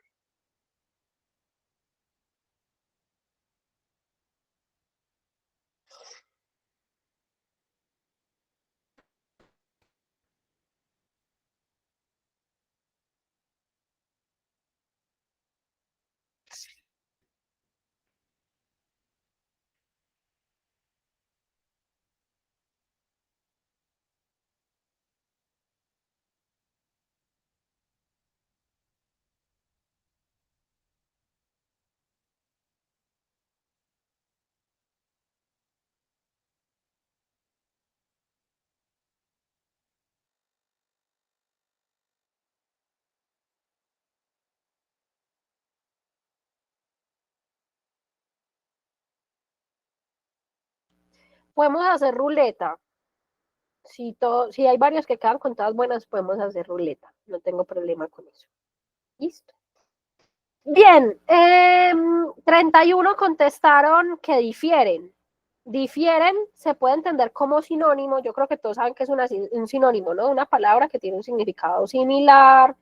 Podemos hacer ruleta. Si hay varios que quedan contadas buenas, podemos hacer ruleta. No tengo problema con eso. Listo. Bien, 31 contestaron que difieren. Difieren se puede entender como sinónimo. Yo creo que todos saben que es un sinónimo, ¿no? Una palabra que tiene un significado similar,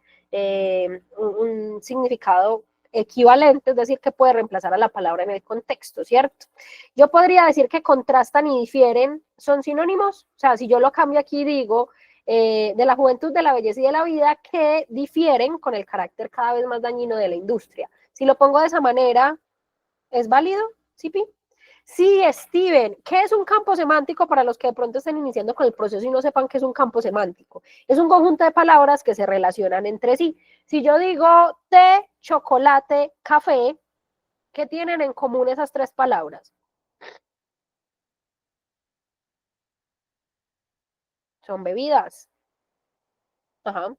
un significado equivalente, es decir, que puede reemplazar a la palabra en el contexto, ¿cierto? Yo podría decir que contrastan y difieren son sinónimos. O sea, si yo lo cambio aquí, digo de la juventud, de la belleza y de la vida que difieren con el carácter cada vez más dañino de la industria. Si lo pongo de esa manera, ¿es válido? ¿Sí, Pi? Sí, Steven, ¿qué es un campo semántico para los que de pronto estén iniciando con el proceso y no sepan qué es un campo semántico? Es un conjunto de palabras que se relacionan entre sí. Si yo digo té, chocolate, café, ¿qué tienen en común esas tres palabras? Son bebidas. Ajá,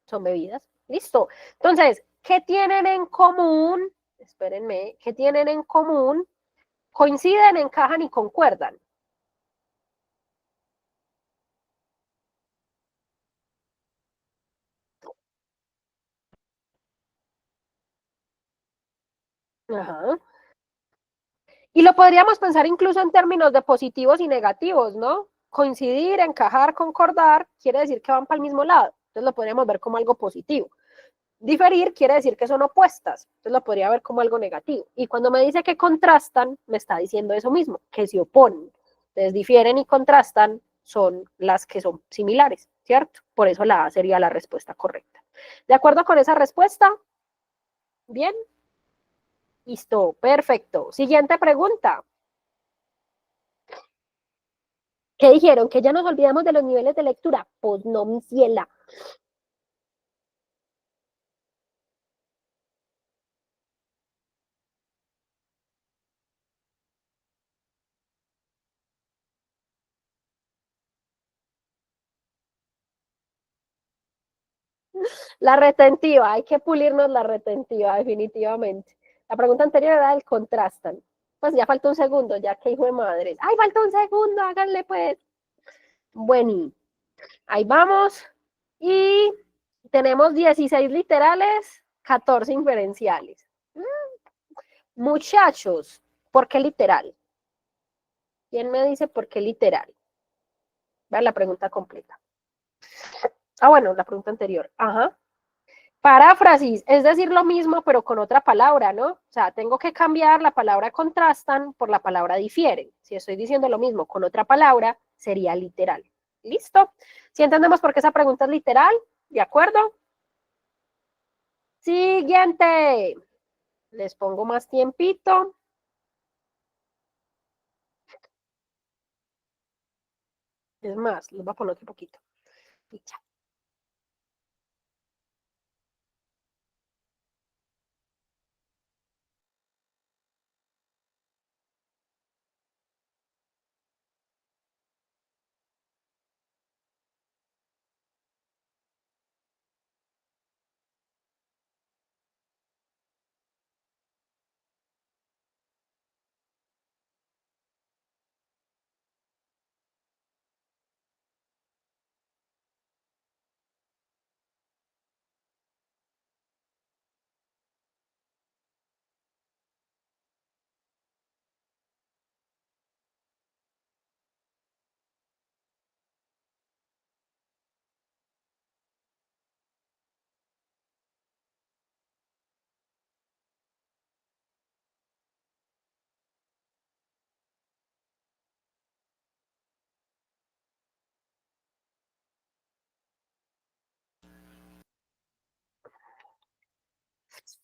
son bebidas. Listo. Entonces, ¿qué tienen en común? Espérenme, ¿qué tienen en común? Coinciden, encajan y concuerdan. Ajá. Y lo podríamos pensar incluso en términos de positivos y negativos, ¿no? Coincidir, encajar, concordar, quiere decir que van para el mismo lado. Entonces lo podríamos ver como algo positivo. Diferir quiere decir que son opuestas. Entonces lo podría ver como algo negativo. Y cuando me dice que contrastan, me está diciendo eso mismo, que se oponen. Entonces difieren y contrastan son las que son similares, ¿cierto? Por eso la A sería la respuesta correcta. ¿De acuerdo con esa respuesta? Bien. Listo, perfecto. Siguiente pregunta. ¿Qué dijeron? ¿Que ya nos olvidamos de los niveles de lectura? Pues no, mi ciela. La retentiva, hay que pulirnos la retentiva, definitivamente. La pregunta anterior era el contrastan. Pues ya falta un segundo, ya que hijo de madre. ¡Ay, falta un segundo! Háganle pues. Bueno, ahí vamos. Y tenemos 16 literales, 14 inferenciales. Muchachos, ¿por qué literal? ¿Quién me dice por qué literal? Vean la pregunta completa. Ah, bueno, la pregunta anterior. Ajá. Paráfrasis, es decir lo mismo, pero con otra palabra, ¿no? O sea, tengo que cambiar la palabra contrastan por la palabra difieren. Si estoy diciendo lo mismo con otra palabra, sería literal. ¿Listo? Si entendemos por qué esa pregunta es literal, ¿de acuerdo? Siguiente. Les pongo más tiempito. Es más, les voy a poner otro poquito. Y ya.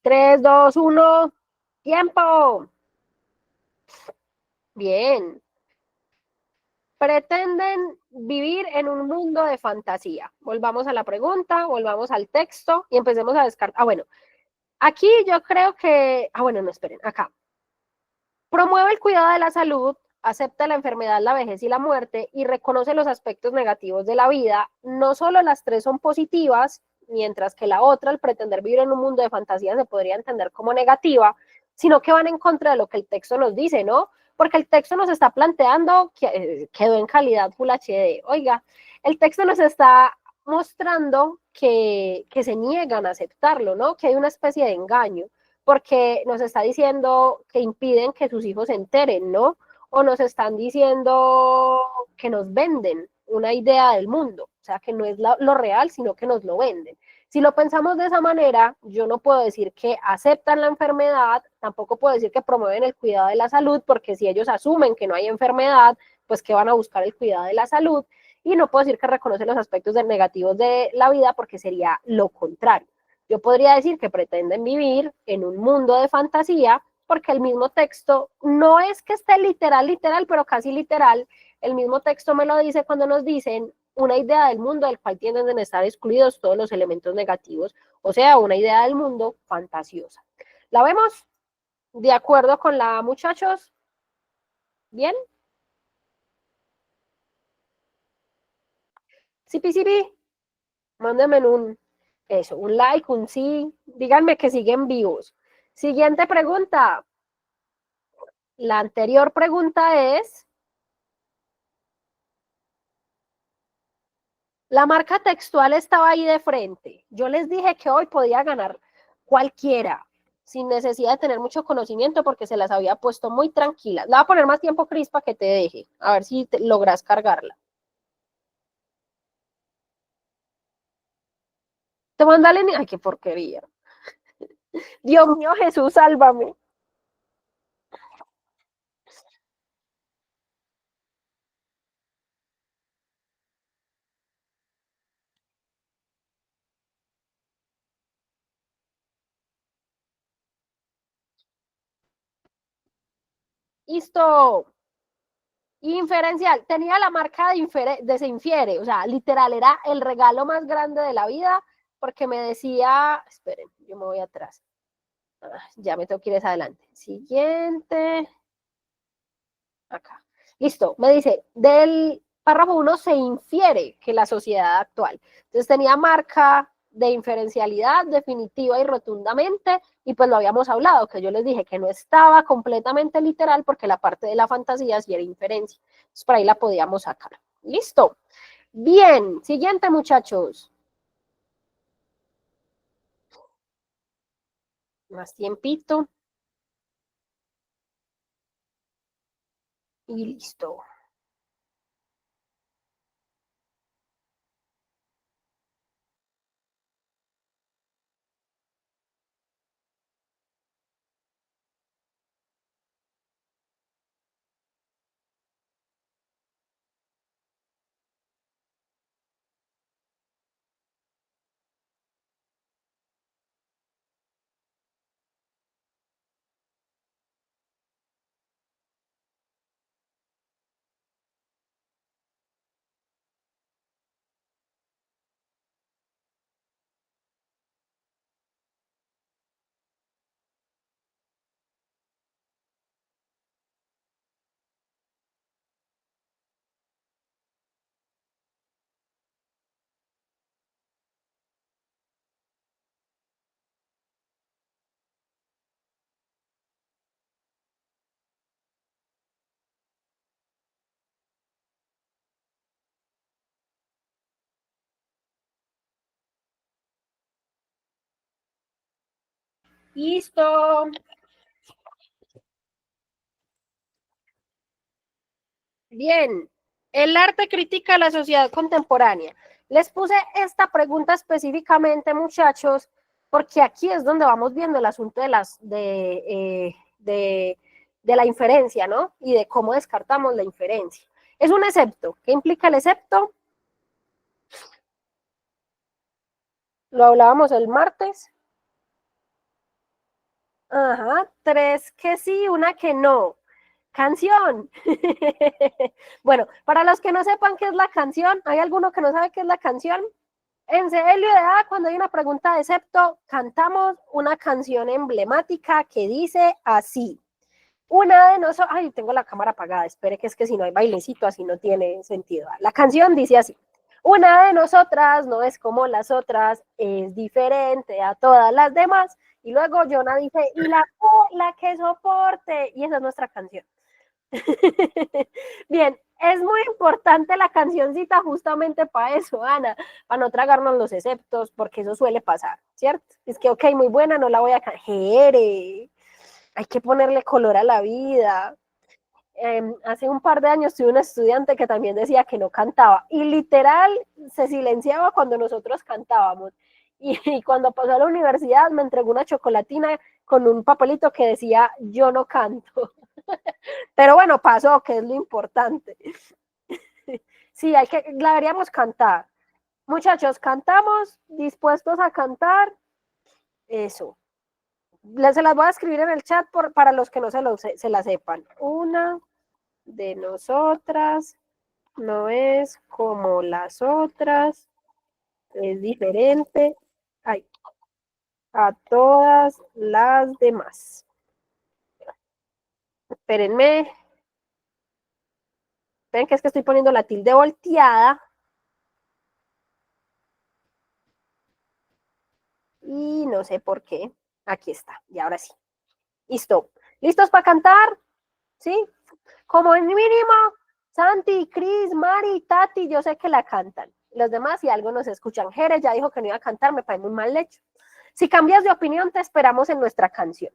Tres, dos, uno. ¡Tiempo! Bien. Pretenden vivir en un mundo de fantasía. Volvamos a la pregunta, volvamos al texto y empecemos a descartar. Ah, bueno, aquí yo creo que. Ah, bueno, no esperen, acá. Promueve el cuidado de la salud, acepta la enfermedad, la vejez y la muerte y reconoce los aspectos negativos de la vida. No solo las tres son positivas, mientras que la otra, el pretender vivir en un mundo de fantasía, se podría entender como negativa, sino que van en contra de lo que el texto nos dice, ¿no? Porque el texto nos está planteando que quedó en calidad Full HD. Oiga, el texto nos está mostrando que se niegan a aceptarlo, ¿no? Que hay una especie de engaño porque nos está diciendo que impiden que sus hijos se enteren, ¿no? O nos están diciendo que nos venden una idea del mundo, o sea, que no es lo real, sino que nos lo venden. Si lo pensamos de esa manera, yo no puedo decir que aceptan la enfermedad, tampoco puedo decir que promueven el cuidado de la salud, porque si ellos asumen que no hay enfermedad, pues que van a buscar el cuidado de la salud, y no puedo decir que reconocen los aspectos negativos de la vida, porque sería lo contrario. Yo podría decir que pretenden vivir en un mundo de fantasía porque el mismo texto no es que esté literal, pero casi literal. El mismo texto me lo dice cuando nos dicen una idea del mundo del cual tienden a estar excluidos todos los elementos negativos, o sea, una idea del mundo fantasiosa. ¿La vemos? ¿De acuerdo con la muchachos? ¿Bien? Sí, sí, sí. Mándenme un like, un sí. Díganme que siguen vivos. Siguiente pregunta. La anterior pregunta es, la marca textual estaba ahí de frente. Yo les dije que hoy podía ganar cualquiera, sin necesidad de tener mucho conocimiento, porque se las había puesto muy tranquilas. Le voy a poner más tiempo, Cris, para que te deje. A ver si logras cargarla. Te manda Ay, qué porquería. Dios mío, Jesús, sálvame. Listo. Inferencial. Tenía la marca de se infiere. O sea, literal, era el regalo más grande de la vida, porque me decía, esperen, yo me voy atrás. Ya me tengo que ir adelante. Siguiente. Acá. Listo. Me dice, del párrafo 1 se infiere que la sociedad actual. Entonces tenía marca de inferencialidad definitiva y rotundamente, y pues lo habíamos hablado, que yo les dije que no estaba completamente literal porque la parte de la fantasía sí era inferencia. Entonces por ahí la podíamos sacar. Listo. Bien, siguiente muchachos. Más tiempito. Y listo. Listo. Bien, el arte critica a la sociedad contemporánea. Les puse esta pregunta específicamente, muchachos, porque aquí es donde vamos viendo el asunto de la inferencia, ¿no? Y de cómo descartamos la inferencia. Es un excepto. ¿Qué implica el excepto? Lo hablábamos el martes. Ajá, 3 que sí, una que no. Canción. Bueno, para los que no sepan qué es la canción, ¿hay alguno que no sabe qué es la canción? En Celio de A, cuando hay una pregunta de septo, cantamos una canción emblemática que dice así. Una de nosotros, ay, tengo la cámara apagada, espere que es que si no hay bailecito así no tiene sentido. La canción dice así. Una de nosotras no es como las otras, es diferente a todas las demás. Y luego Jonah dice, y la que soporte, y esa es nuestra canción. Bien, es muy importante la cancioncita justamente para eso, Ana, para no tragarnos los exceptos, porque eso suele pasar, ¿cierto? Es que, ok, muy buena, no la voy a cantar. Hay que ponerle color a la vida. Hace un par de años tuve un estudiante que también decía que no cantaba y literal se silenciaba cuando nosotros cantábamos. Y cuando pasó a la universidad me entregó una chocolatina con un papelito que decía yo no canto. Pero bueno, pasó, que es lo importante. Sí, la deberíamos cantar. Muchachos, cantamos, dispuestos a cantar. Eso. Se las voy a escribir en el chat para los que no se la sepan. Una de nosotras no es como las otras, es diferente a todas las demás. Espérenme. Esperen que es que estoy poniendo la tilde volteada. Y no sé por qué. Aquí está, y ahora sí. Listo. ¿Listos para cantar? ¿Sí? Como en mínimo, Santi, Cris, Mari, Tati, yo sé que la cantan. Los demás, si algo nos escuchan, Jerez ya dijo que no iba a cantar, me parece muy mal hecho. Si cambias de opinión, te esperamos en nuestra canción.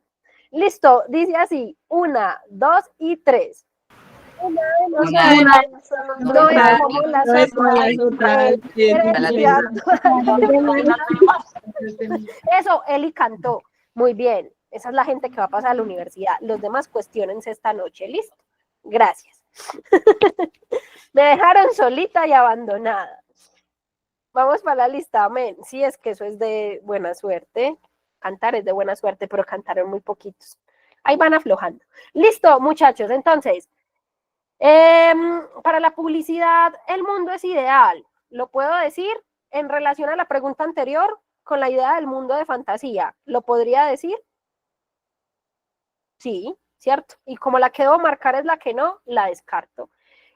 Listo, dice así, 1, 2 y 3. Una de nosotras no es como las otras. Eso, Eli cantó. Muy bien. Esa es la gente que va a pasar a la universidad. Los demás cuestionense esta noche. ¿Listo? Gracias. Me dejaron solita y abandonada. Vamos para la lista, amén. Sí, es que eso es de buena suerte. Cantar es de buena suerte, pero cantaron muy poquitos. Ahí van aflojando. Listo, muchachos. Entonces, para la publicidad, el mundo es ideal. ¿Lo puedo decir en relación a la pregunta anterior con la idea del mundo de fantasía? ¿Lo podría decir? Sí, cierto. Y como la que debo marcar es la que no, la descarto.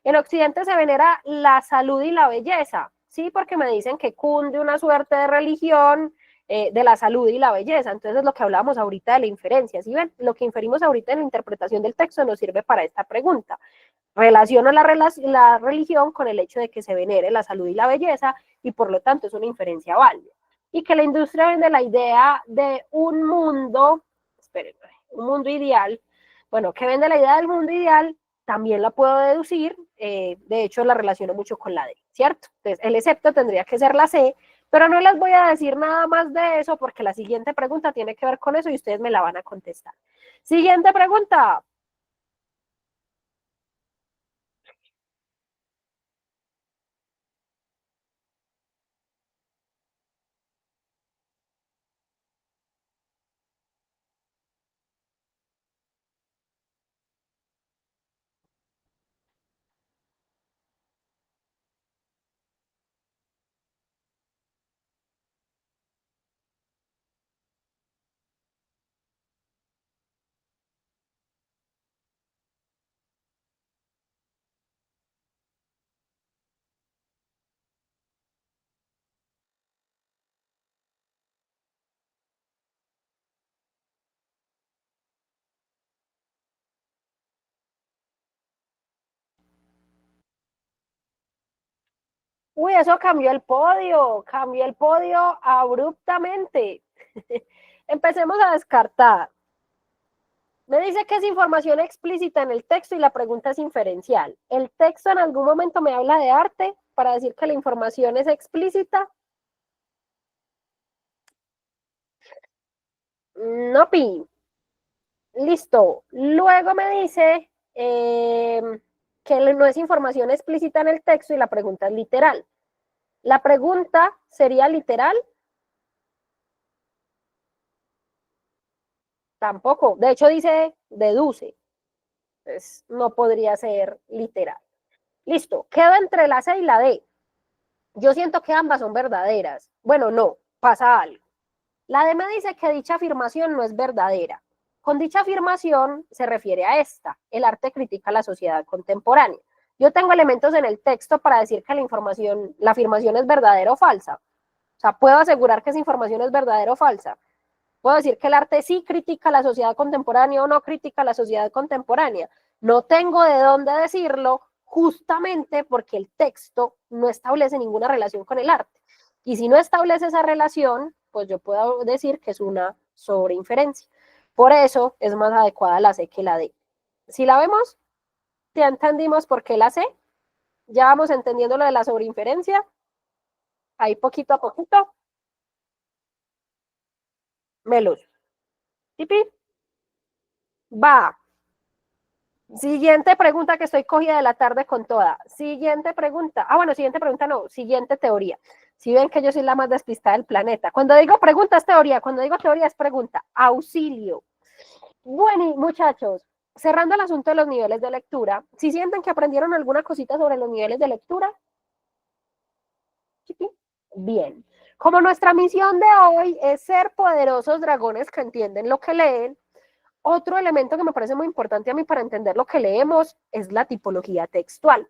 En Occidente se venera la salud y la belleza, sí, porque me dicen que cunde una suerte de religión de la salud y la belleza. Entonces, lo que hablábamos ahorita de la inferencia, ¿sí ven? Lo que inferimos ahorita en la interpretación del texto nos sirve para esta pregunta. Relaciona la religión con el hecho de que se venere la salud y la belleza y por lo tanto es una inferencia válida. Y que la industria vende la idea de un mundo, espérenme, un mundo ideal, bueno, que vende la idea del mundo ideal, también la puedo deducir, de hecho la relaciono mucho con la D, ¿cierto? Entonces el excepto tendría que ser la C, pero no les voy a decir nada más de eso porque la siguiente pregunta tiene que ver con eso y ustedes me la van a contestar. Siguiente pregunta. Uy, eso cambió el podio abruptamente. Empecemos a descartar. Me dice que es información explícita en el texto y la pregunta es inferencial. ¿El texto en algún momento me habla de arte para decir que la información es explícita? No, pi. Listo. Luego me dice que no es información explícita en el texto y la pregunta es literal. ¿La pregunta sería literal? Tampoco. De hecho dice deduce. Entonces no podría ser literal. Listo. Quedo entre la C y la D. Yo siento que ambas son verdaderas. Bueno, no. Pasa algo. La D me dice que dicha afirmación no es verdadera. Con dicha afirmación se refiere a esta. El arte critica la sociedad contemporánea. Yo tengo elementos en el texto para decir que la afirmación es verdadera o falsa. O sea, puedo asegurar que esa información es verdadera o falsa. Puedo decir que el arte sí critica la sociedad contemporánea o no critica la sociedad contemporánea. No tengo de dónde decirlo justamente porque el texto no establece ninguna relación con el arte. Y si no establece esa relación, pues yo puedo decir que es una sobreinferencia. Por eso es más adecuada la C que la D. Si la vemos, ya entendimos por qué la C. Ya vamos entendiendo lo de la sobreinferencia. Ahí poquito a poquito. Melos. Tipi. Va. Siguiente pregunta que estoy cogida de la tarde con toda. Siguiente pregunta. Ah, bueno, siguiente pregunta no. Siguiente teoría. Si ven que yo soy la más despistada del planeta. Cuando digo pregunta es teoría. Cuando digo teoría es pregunta. Auxilio. Bueno, muchachos, cerrando el asunto de los niveles de lectura, ¿si sienten que aprendieron alguna cosita sobre los niveles de lectura? Bien. Como nuestra misión de hoy es ser poderosos dragones que entienden lo que leen, otro elemento que me parece muy importante a mí para entender lo que leemos es la tipología textual.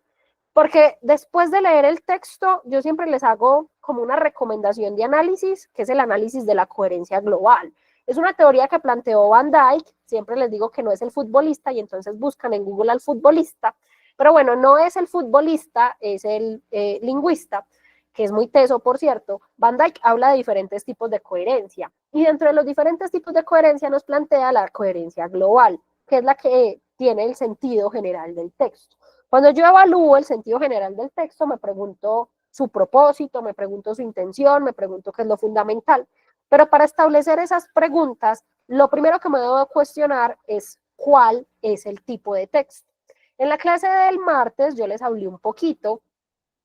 Porque después de leer el texto, yo siempre les hago como una recomendación de análisis, que es el análisis de la coherencia global. Es una teoría que planteó Van Dyke, siempre les digo que no es el futbolista y entonces buscan en Google al futbolista, pero bueno, no es el futbolista, es el lingüista, que es muy teso, por cierto. Van Dyke habla de diferentes tipos de coherencia y dentro de los diferentes tipos de coherencia nos plantea la coherencia global, que es la que tiene el sentido general del texto. Cuando yo evalúo el sentido general del texto, me pregunto su propósito, me pregunto su intención, me pregunto qué es lo fundamental. Pero para establecer esas preguntas, lo primero que me debo cuestionar es cuál es el tipo de texto. En la clase del martes yo les hablé un poquito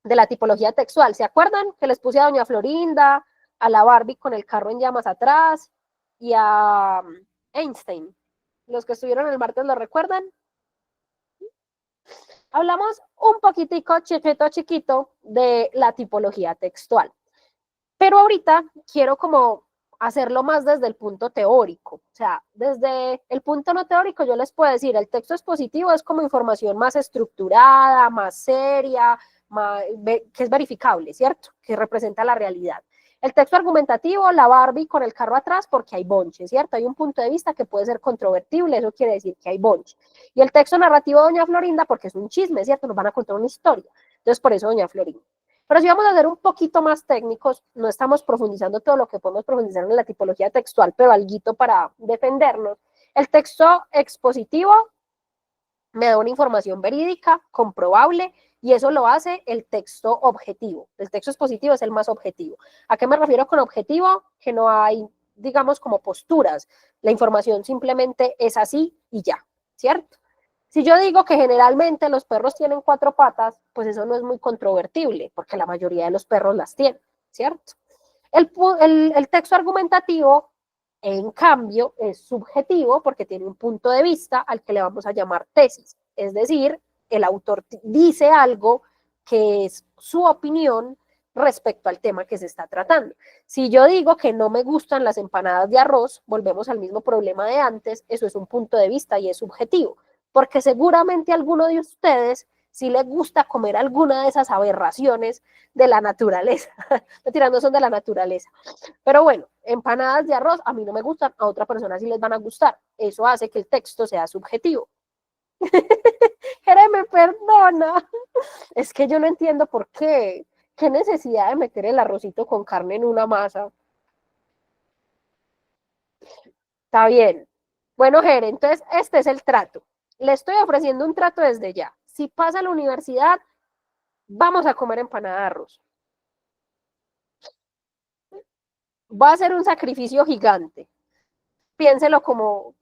de la tipología textual. ¿Se acuerdan que les puse a doña Florinda, a la Barbie con el carro en llamas atrás y a Einstein? Los que estuvieron el martes lo recuerdan. Hablamos un poquitico chiquito de la tipología textual. Pero ahorita quiero como hacerlo más desde el punto teórico. O sea, desde el punto no teórico yo les puedo decir, el texto expositivo es como información más estructurada, más seria, que es verificable, ¿cierto? Que representa la realidad. El texto argumentativo, la Barbie con el carro atrás porque hay bonche, ¿cierto? Hay un punto de vista que puede ser controvertible, eso quiere decir que hay bonche. Y el texto narrativo de doña Florinda porque es un chisme, ¿cierto? Nos van a contar una historia. Entonces, por eso doña Florinda. Pero si vamos a ser un poquito más técnicos, no estamos profundizando todo lo que podemos profundizar en la tipología textual, pero alguito para defendernos. El texto expositivo me da una información verídica, comprobable, y eso lo hace el texto objetivo. El texto expositivo es el más objetivo. ¿A qué me refiero con objetivo? Que no hay, digamos, como posturas. La información simplemente es así y ya, ¿cierto? Si yo digo que generalmente los perros tienen 4 patas, pues eso no es muy controvertible, porque la mayoría de los perros las tienen, ¿cierto? El texto argumentativo, en cambio, es subjetivo porque tiene un punto de vista al que le vamos a llamar tesis. Es decir, el autor dice algo que es su opinión respecto al tema que se está tratando. Si yo digo que no me gustan las empanadas de arroz, volvemos al mismo problema de antes, eso es un punto de vista y es subjetivo, porque seguramente a alguno de ustedes sí le gusta comer alguna de esas aberraciones de la naturaleza. No son de la naturaleza. Pero bueno, empanadas de arroz a mí no me gustan, a otra persona sí les van a gustar. Eso hace que el texto sea subjetivo. Jere, me perdona. Es que yo no entiendo por qué. ¿Qué necesidad de meter el arrocito con carne en una masa? Está bien. Bueno, Jere, entonces este es el trato. Le estoy ofreciendo un trato desde ya. Si pasa a la universidad, vamos a comer empanada de arroz. Va a ser un sacrificio gigante. Piénselo como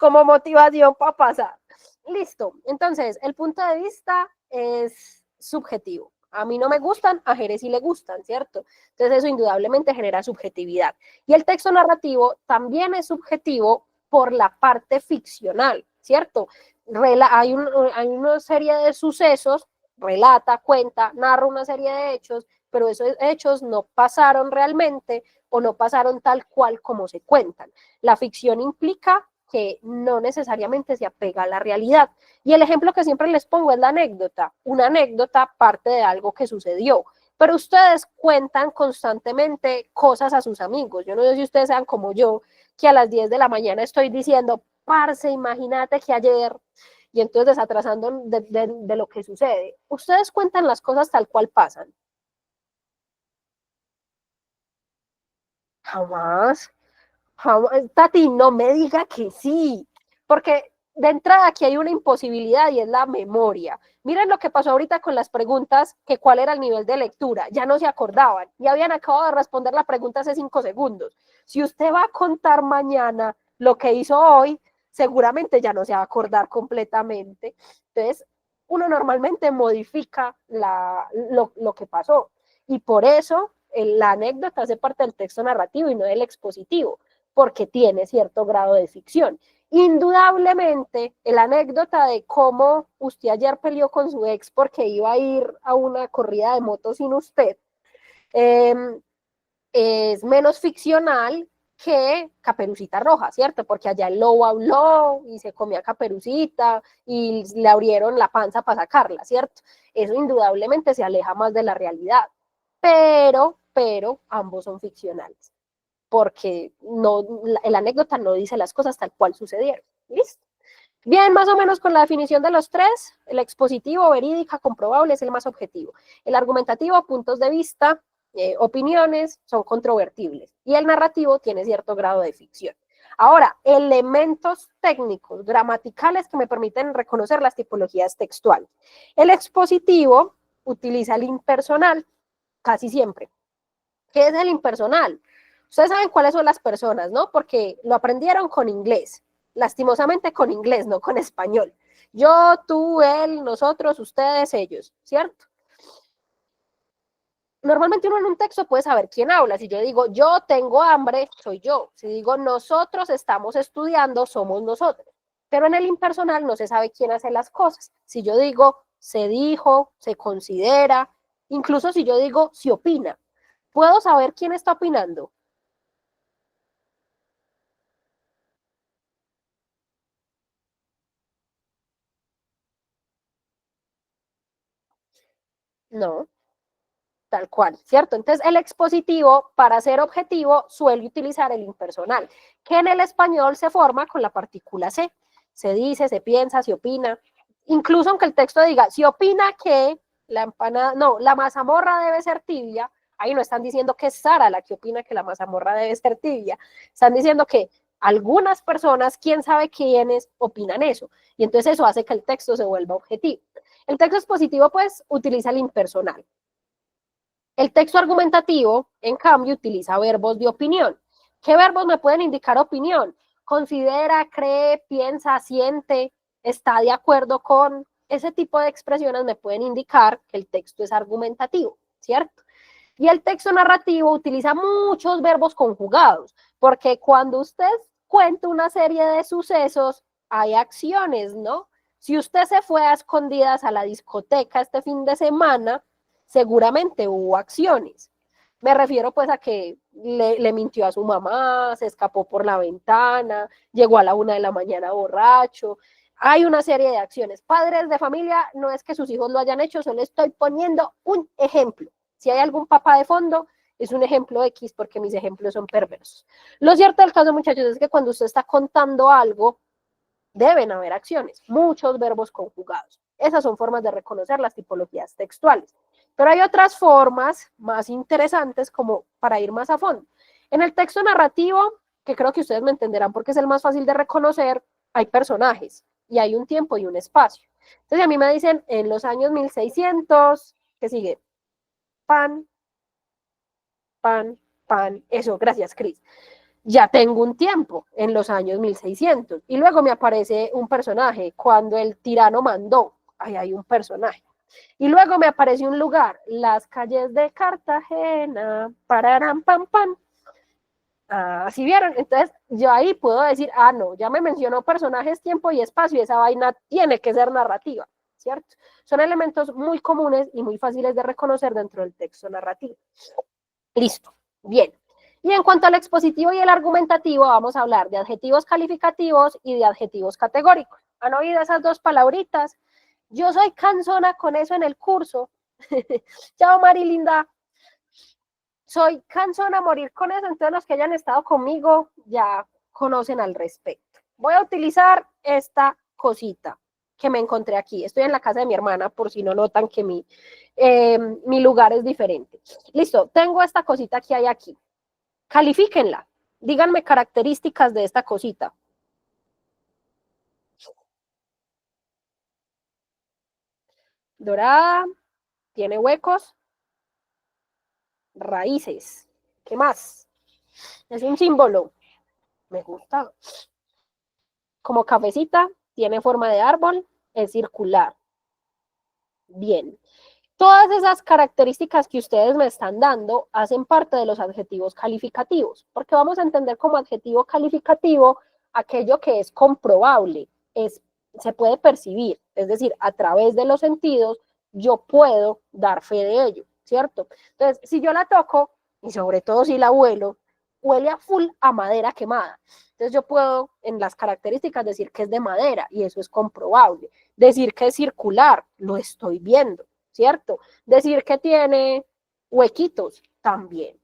motivación para pasar. Listo. Entonces, el punto de vista es subjetivo. A mí no me gustan, a Jerez sí le gustan, ¿cierto? Entonces eso indudablemente genera subjetividad. Y el texto narrativo también es subjetivo por la parte ficcional, ¿cierto? Hay una serie de sucesos, relata, cuenta, narra una serie de hechos, pero esos hechos no pasaron realmente o no pasaron tal cual como se cuentan. La ficción implica que no necesariamente se apega a la realidad. Y el ejemplo que siempre les pongo es la anécdota. Una anécdota parte de algo que sucedió, pero ustedes cuentan constantemente cosas a sus amigos. Yo no sé si ustedes sean como yo, que a las 10 de la mañana estoy diciendo, parce, imagínate que ayer, y entonces desatrasando de lo que sucede. Ustedes cuentan las cosas tal cual pasan. Jamás. Tati, no me diga que sí, porque de entrada aquí hay una imposibilidad y es la memoria. Miren lo que pasó ahorita con las preguntas, que cuál era el nivel de lectura, ya no se acordaban y habían acabado de responder la pregunta hace 5 segundos. Si usted va a contar mañana lo que hizo hoy, seguramente ya no se va a acordar completamente. Entonces, uno normalmente modifica lo que pasó y por eso la anécdota hace parte del texto narrativo y no del expositivo, porque tiene cierto grado de ficción. Indudablemente, la anécdota de cómo usted ayer peleó con su ex porque iba a ir a una corrida de motos sin usted, es menos ficcional que Caperucita Roja, ¿cierto? Porque allá el lobo habló y se comía Caperucita y le abrieron la panza para sacarla, ¿cierto? Eso indudablemente se aleja más de la realidad, pero ambos son ficcionales porque no, la anécdota no dice las cosas tal cual sucedieron. ¿Listo? Bien, más o menos con la definición de los tres, el expositivo, verídica, comprobable es el más objetivo. El argumentativo, puntos de vista, opiniones, son controvertibles. Y el narrativo tiene cierto grado de ficción. Ahora, elementos técnicos, gramaticales que me permiten reconocer las tipologías textuales. El expositivo utiliza el impersonal, casi siempre. ¿Qué es el impersonal? Ustedes saben cuáles son las personas, ¿no? Porque lo aprendieron con inglés, lastimosamente con inglés, no con español. Yo, tú, él, nosotros, ustedes, ellos, ¿cierto? Normalmente uno en un texto puede saber quién habla. Si yo digo, yo tengo hambre, soy yo. Si digo, nosotros estamos estudiando, somos nosotros. Pero en el impersonal no se sabe quién hace las cosas. Si yo digo, se dijo, se considera, incluso si yo digo, se opina, ¿puedo saber quién está opinando? No, tal cual, ¿cierto? Entonces, el expositivo, para ser objetivo, suele utilizar el impersonal, que en el español se forma con la partícula se. Se dice, se piensa, se opina. Incluso aunque el texto diga, si opina que la empanada, no, la mazamorra debe ser tibia, ahí no están diciendo que es Sara la que opina que la mazamorra debe ser tibia, están diciendo que algunas personas, quién sabe quiénes, opinan eso. Y entonces eso hace que el texto se vuelva objetivo. El texto expositivo, pues, utiliza el impersonal. El texto argumentativo, en cambio, utiliza verbos de opinión. ¿Qué verbos me pueden indicar opinión? Considera, cree, piensa, siente, está de acuerdo con. Ese tipo de expresiones me pueden indicar que el texto es argumentativo, ¿cierto? Y el texto narrativo utiliza muchos verbos conjugados, porque cuando usted cuenta una serie de sucesos, hay acciones, ¿no? Si usted se fue a escondidas a la discoteca este fin de semana, seguramente hubo acciones. Me refiero pues a que le mintió a su mamá, se escapó por la ventana, llegó a la 1 de la mañana borracho. Hay una serie de acciones. Padres de familia, no es que sus hijos lo hayan hecho, solo estoy poniendo un ejemplo. Si hay algún papá de fondo, es un ejemplo X porque mis ejemplos son perversos. Lo cierto del caso, muchachos, es que cuando usted está contando algo, deben haber acciones, muchos verbos conjugados. Esas son formas de reconocer las tipologías textuales. Pero hay otras formas más interesantes como para ir más a fondo. En el texto narrativo que creo que ustedes me entenderán porque es el más fácil de reconocer, hay personajes y hay un tiempo y un espacio. Entonces a mí me dicen en los años 1600, ¿qué sigue? Pan, pan, pan, eso, gracias, Cris. Ya tengo un tiempo en los años 1600 y luego me aparece un personaje cuando el tirano mandó, ahí hay un personaje. Y luego me aparece un lugar, las calles de Cartagena, pararam, pam, pam. Así vieron, entonces yo ahí puedo decir, no, ya me mencionó personajes, tiempo y espacio, y esa vaina tiene que ser narrativa, ¿cierto? Son elementos muy comunes y muy fáciles de reconocer dentro del texto narrativo. Listo, bien. Y en cuanto al expositivo y el argumentativo, vamos a hablar de adjetivos calificativos y de adjetivos categóricos. ¿Han oído esas dos palabritas? Yo soy cansona con eso en el curso. Chao, Marilinda. Soy cansona a morir con eso, entonces los que hayan estado conmigo ya conocen al respecto. Voy a utilizar esta cosita que me encontré aquí. Estoy en la casa de mi hermana, por si no notan que mi lugar es diferente. Listo, tengo esta cosita que hay aquí. Califíquenla. Díganme características de esta cosita. Dorada, tiene huecos, raíces. ¿Qué más? Es un símbolo. Me gusta. Como cafecita, tiene forma de árbol, es circular. Bien. Todas esas características que ustedes me están dando hacen parte de los adjetivos calificativos, porque vamos a entender como adjetivo calificativo aquello que es comprobable, se puede percibir, es decir, a través de los sentidos yo puedo dar fe de ello, ¿cierto? Entonces, si yo la toco, y sobre todo si la huelo, huele a full a madera quemada. Entonces yo puedo en las características decir que es de madera y eso es comprobable. Decir que es circular, lo estoy viendo, ¿cierto? Decir que tiene huequitos, también.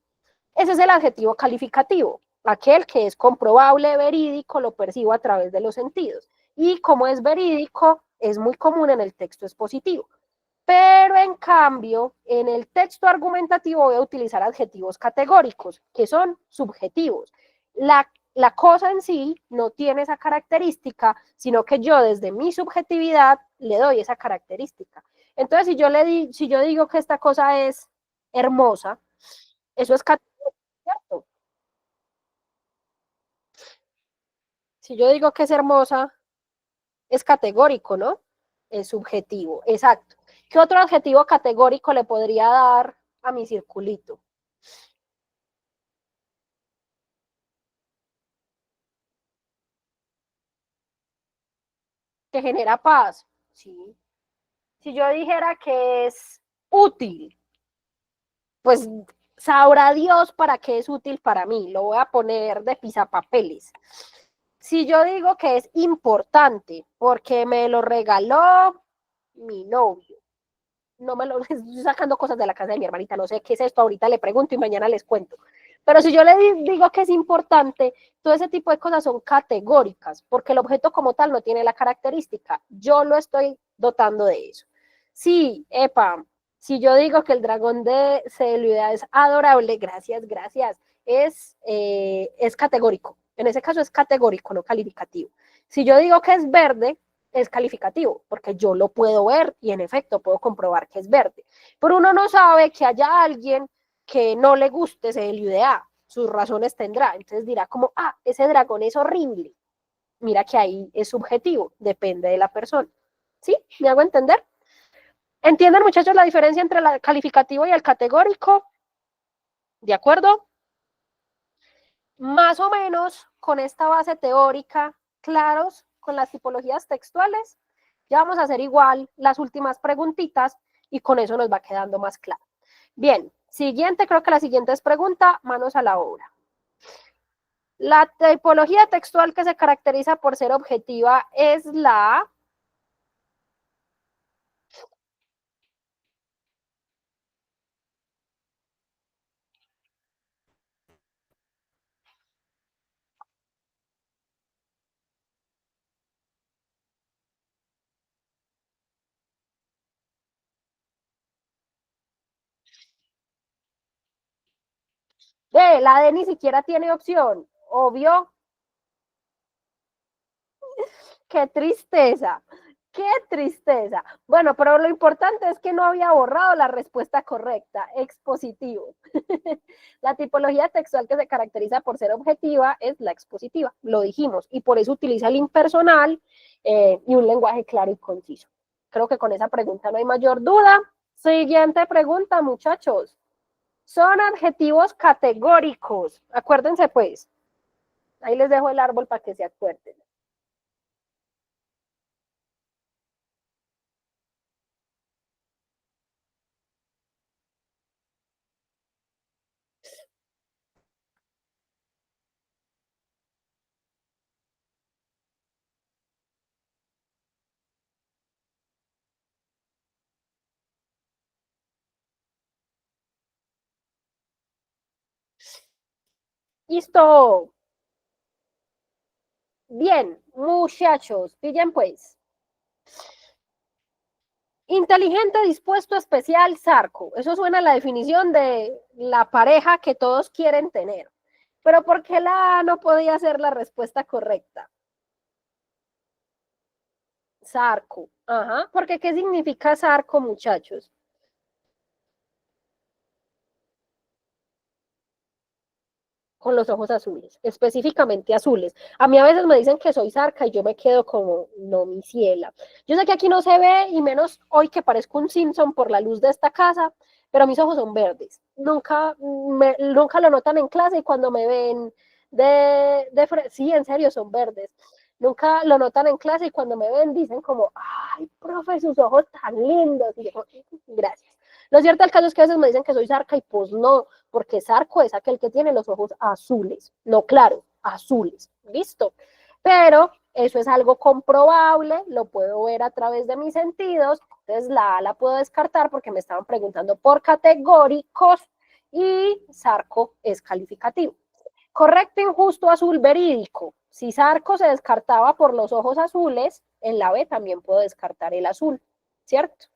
Ese es el adjetivo calificativo, aquel que es comprobable, verídico, lo percibo a través de los sentidos. Y como es verídico, es muy común en el texto expositivo. Pero en cambio, en el texto argumentativo voy a utilizar adjetivos categóricos, que son subjetivos. La cosa en sí no tiene esa característica, sino que yo desde mi subjetividad le doy esa característica. Entonces, si yo digo que esta cosa es hermosa, eso es categórico, ¿cierto? Si yo digo que es hermosa, es categórico, ¿no? Es subjetivo, exacto. ¿Qué otro adjetivo categórico le podría dar a mi circulito? Que genera paz, sí. Si yo dijera que es útil, pues sabrá Dios para qué es útil para mí. Lo voy a poner de pisapapeles. Si yo digo que es importante porque me lo regaló mi novio, no me lo estoy sacando cosas de la casa de mi hermanita, no sé qué es esto, ahorita le pregunto y mañana les cuento. Pero si yo le digo que es importante, todo ese tipo de cosas son categóricas, porque el objeto como tal no tiene la característica. Yo lo estoy dotando de eso. Sí, epa, si yo digo que el dragón de Celuida es adorable, gracias, gracias, es categórico. En ese caso es categórico, no calificativo. Si yo digo que es verde, es calificativo, porque yo lo puedo ver y en efecto puedo comprobar que es verde. Pero uno no sabe que haya alguien que no le guste ese LUDA, sus razones tendrá. Entonces dirá como, ese dragón es horrible. Mira que ahí es subjetivo, depende de la persona. ¿Sí? ¿Me hago entender? ¿Entienden, muchachos, la diferencia entre el calificativo y el categórico? ¿De acuerdo? Más o menos con esta base teórica, claros con las tipologías textuales, ya vamos a hacer igual las últimas preguntitas y con eso nos va quedando más claro. Bien, siguiente, creo que la siguiente es pregunta, manos a la obra. La tipología textual que se caracteriza por ser objetiva es la... la D ni siquiera tiene opción. obvio. ¡Qué tristeza! ¡Qué tristeza! Bueno, pero lo importante es que no había borrado la respuesta correcta, expositivo. La tipología textual que se caracteriza por ser objetiva es la expositiva, lo dijimos, y por eso utiliza el impersonal y un lenguaje claro y conciso. Creo que con esa pregunta no hay mayor duda. Siguiente pregunta, muchachos. Son adjetivos categóricos. Acuérdense, pues. Ahí les dejo el árbol para que se acuerden. Listo. Bien, muchachos, pillen pues. Inteligente, dispuesto, especial, zarco. Eso suena a la definición de la pareja que todos quieren tener. Pero ¿por qué la A no podía ser la respuesta correcta? Zarco. Ajá. Porque ¿qué significa zarco, muchachos? Con los ojos azules, específicamente azules. A mí a veces me dicen que soy zarca y yo me quedo como, no, mi ciela. Yo sé que aquí no se ve, y menos hoy que parezco un Simpson por la luz de esta casa, pero mis ojos son verdes. Nunca lo notan en clase y cuando me ven sí, en serio, son verdes. Nunca lo notan en clase y cuando me ven dicen como, ay, profe, sus ojos tan lindos. Y yo, gracias. Lo cierto del caso es que a veces me dicen que soy zarca y pues no, porque zarco es aquel que tiene los ojos azules, no claros, azules, ¿listo? Pero eso es algo comprobable, lo puedo ver a través de mis sentidos, entonces la A la puedo descartar porque me estaban preguntando por categóricos y zarco es calificativo. Correcto, injusto, azul, verídico. Si zarco se descartaba por los ojos azules, en la B también puedo descartar el azul, ¿cierto?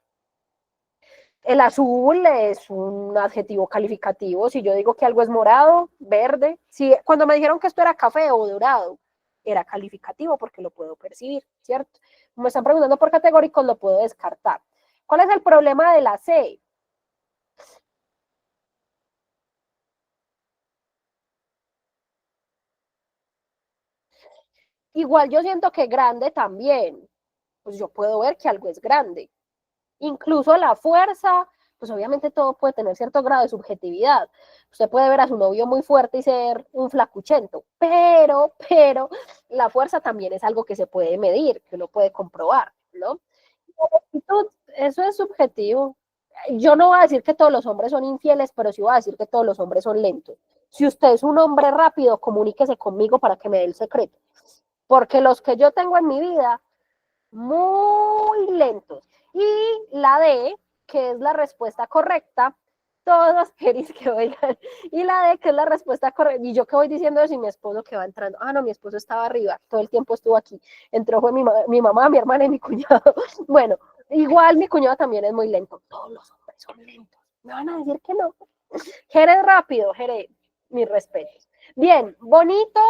El azul es un adjetivo calificativo. Si yo digo que algo es morado, verde, cuando me dijeron que esto era café o dorado, era calificativo porque lo puedo percibir, ¿cierto? Me están preguntando por categóricos, lo puedo descartar. ¿Cuál es el problema de la C? Igual yo siento que grande también. Pues yo puedo ver que algo es grande. Incluso la fuerza, pues obviamente todo puede tener cierto grado de subjetividad. Usted puede ver a su novio muy fuerte y ser un flacuchento, pero la fuerza también es algo que se puede medir, que uno puede comprobar, ¿no? Eso es subjetivo. Yo no voy a decir que todos los hombres son infieles, pero sí voy a decir que todos los hombres son lentos. Si usted es un hombre rápido, comuníquese conmigo para que me dé el secreto. Porque los que yo tengo en mi vida, muy lentos. Y la D, que es la respuesta correcta, todos queréis que oigan. Y la D, que es la respuesta correcta. Y yo que voy diciendo si mi esposo que va entrando. Ah, no, mi esposo estaba arriba, todo el tiempo estuvo aquí. Entró fue mi mamá, mi hermana y mi cuñado. Bueno, igual mi cuñado también es muy lento. Todos los hombres son lentos. Me van a decir que no. Jerez rápido, Jerez, mis respetos. Bien, bonito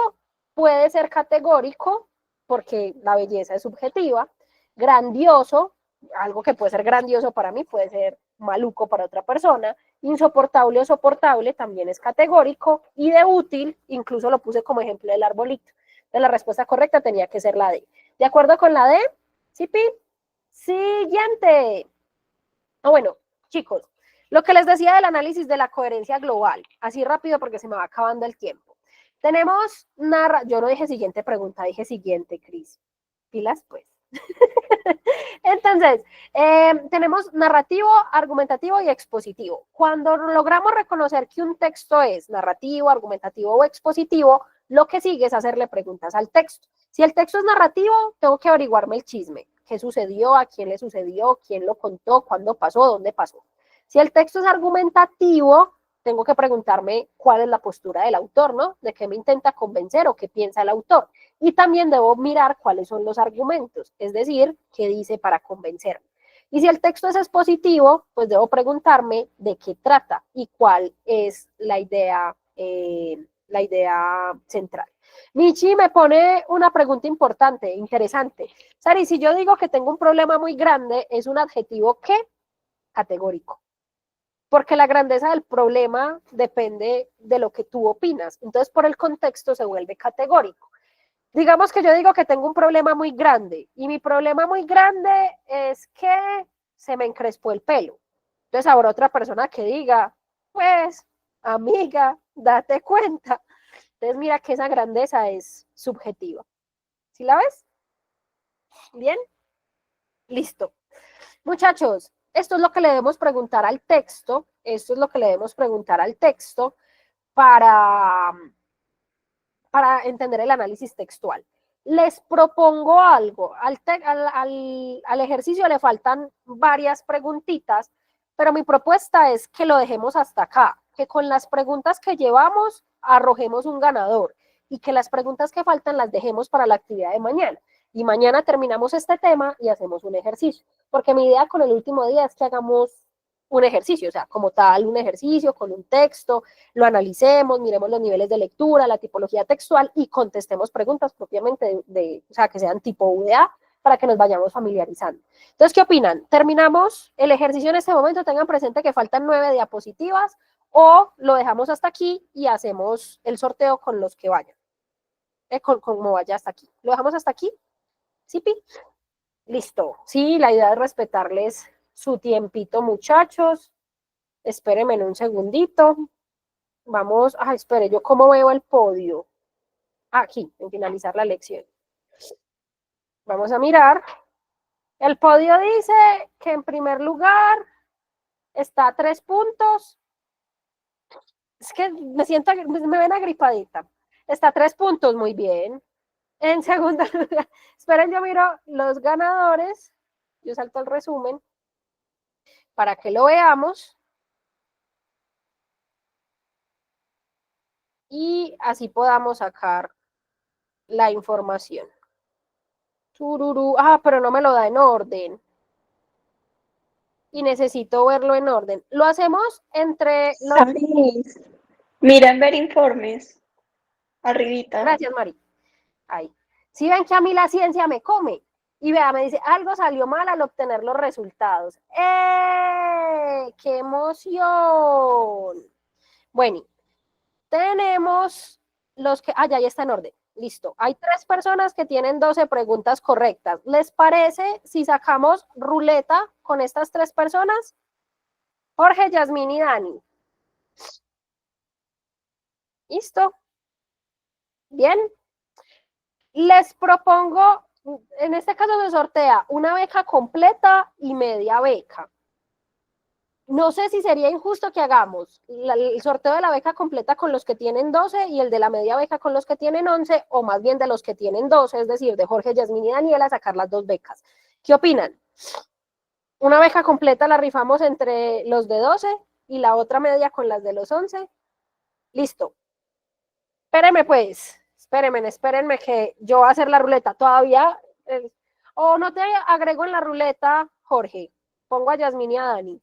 puede ser categórico, porque la belleza es subjetiva. Grandioso, algo que puede ser grandioso para mí, puede ser maluco para otra persona. Insoportable o soportable también es categórico. Y de útil, incluso lo puse como ejemplo del arbolito. De la respuesta correcta tenía que ser la D. ¿De acuerdo con la D? ¿Sí, Pi? Siguiente. Bueno, chicos, lo que les decía del análisis de la coherencia global, así rápido porque se me va acabando el tiempo. Tenemos, yo no dije siguiente pregunta, dije siguiente, Cris. Pilas, pues. Entonces, tenemos narrativo, argumentativo y expositivo. Cuando logramos reconocer que un texto es narrativo, argumentativo o expositivo, lo que sigue es hacerle preguntas al texto. Si el texto es narrativo, tengo que averiguarme el chisme. ¿Qué sucedió? ¿A quién le sucedió? ¿Quién lo contó? ¿Cuándo pasó? ¿Dónde pasó? Si el texto es argumentativo, tengo que preguntarme cuál es la postura del autor, ¿no? De qué me intenta convencer o qué piensa el autor. Y también debo mirar cuáles son los argumentos, es decir, qué dice para convencerme. Y si el texto es expositivo, pues debo preguntarme de qué trata y cuál es la idea la idea central. Michi me pone una pregunta importante, interesante. Sari, si yo digo que tengo un problema muy grande, ¿es un adjetivo qué? Categórico. Porque la grandeza del problema depende de lo que tú opinas. Entonces, por el contexto se vuelve categórico. Digamos que yo digo que tengo un problema muy grande y mi problema muy grande es que se me encrespó el pelo. Entonces habrá otra persona que diga, pues, amiga, date cuenta. Entonces mira que esa grandeza es subjetiva. ¿Sí la ves? ¿Bien? Listo. Muchachos, esto es lo que le debemos preguntar al texto. Esto es lo que le debemos preguntar al texto para entender el análisis textual. Les propongo algo. Al ejercicio le faltan varias preguntitas, pero mi propuesta es que lo dejemos hasta acá, que con las preguntas que llevamos arrojemos un ganador y que las preguntas que faltan las dejemos para la actividad de mañana. Y mañana terminamos este tema y hacemos un ejercicio, porque mi idea con el último día es que hagamos un ejercicio, o sea, como tal, un ejercicio con un texto, lo analicemos, miremos los niveles de lectura, la tipología textual y contestemos preguntas propiamente o sea, que sean tipo UDA para que nos vayamos familiarizando. Entonces, ¿qué opinan? ¿Terminamos el ejercicio en este momento? Tengan presente que faltan 9 diapositivas o lo dejamos hasta aquí y hacemos el sorteo con los que vayan. Como vaya hasta aquí. ¿Lo dejamos hasta aquí? ¿Sí, Pi? Listo. Sí, la idea es respetarles su tiempito, muchachos. Espérenme un segundito. Vamos, espere, ¿yo cómo veo el podio? Aquí, en finalizar la lección. Vamos a mirar. El podio dice que en primer lugar está a 3 puntos. Es que me ven agripadita. Está a 3 puntos, muy bien. En segundo lugar, esperen, yo miro los ganadores. Yo salto el resumen para que lo veamos. Y así podamos sacar la información. Tururú. Pero no me lo da en orden. Y necesito verlo en orden. Lo hacemos entre los... Samis, mira en ver informes. Arribita. Gracias, Mari. Ahí. Si ven que a mí la ciencia me come. Y vea, me dice, algo salió mal al obtener los resultados. ¡Qué emoción! Bueno, tenemos los que... ya está en orden. Listo. Hay 3 personas que tienen 12 preguntas correctas. ¿Les parece si sacamos ruleta con estas 3 personas? Jorge, Yasmín y Dani. ¿Listo? Bien. Les propongo, en este caso se sortea una beca completa y media beca. No sé si sería injusto que hagamos el sorteo de la beca completa con los que tienen 12 y el de la media beca con los que tienen 11, o más bien de los que tienen 12, es decir, de Jorge, Yasmín y Daniela, sacar las 2 becas. ¿Qué opinan? Una beca completa la rifamos entre los de 12 y la otra media con las de los 11. Listo. Espérenme pues, espérenme que yo voy a hacer la ruleta. Todavía, o no te agrego en la ruleta, Jorge. Pongo a Yasmín y a Dani.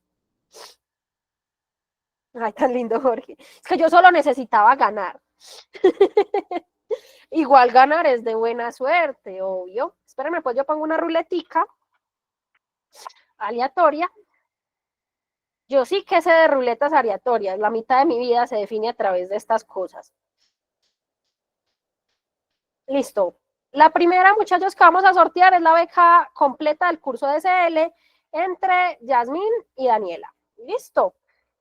Ay, tan lindo, Jorge. Es que yo solo necesitaba ganar. Igual ganar es de buena suerte, obvio. Espérenme, pues yo pongo una ruletica aleatoria. Yo sí que sé de ruletas aleatorias. La mitad de mi vida se define a través de estas cosas. Listo. La primera, muchachos, que vamos a sortear es la beca completa del curso de SL entre Yasmín y Daniela. Listo.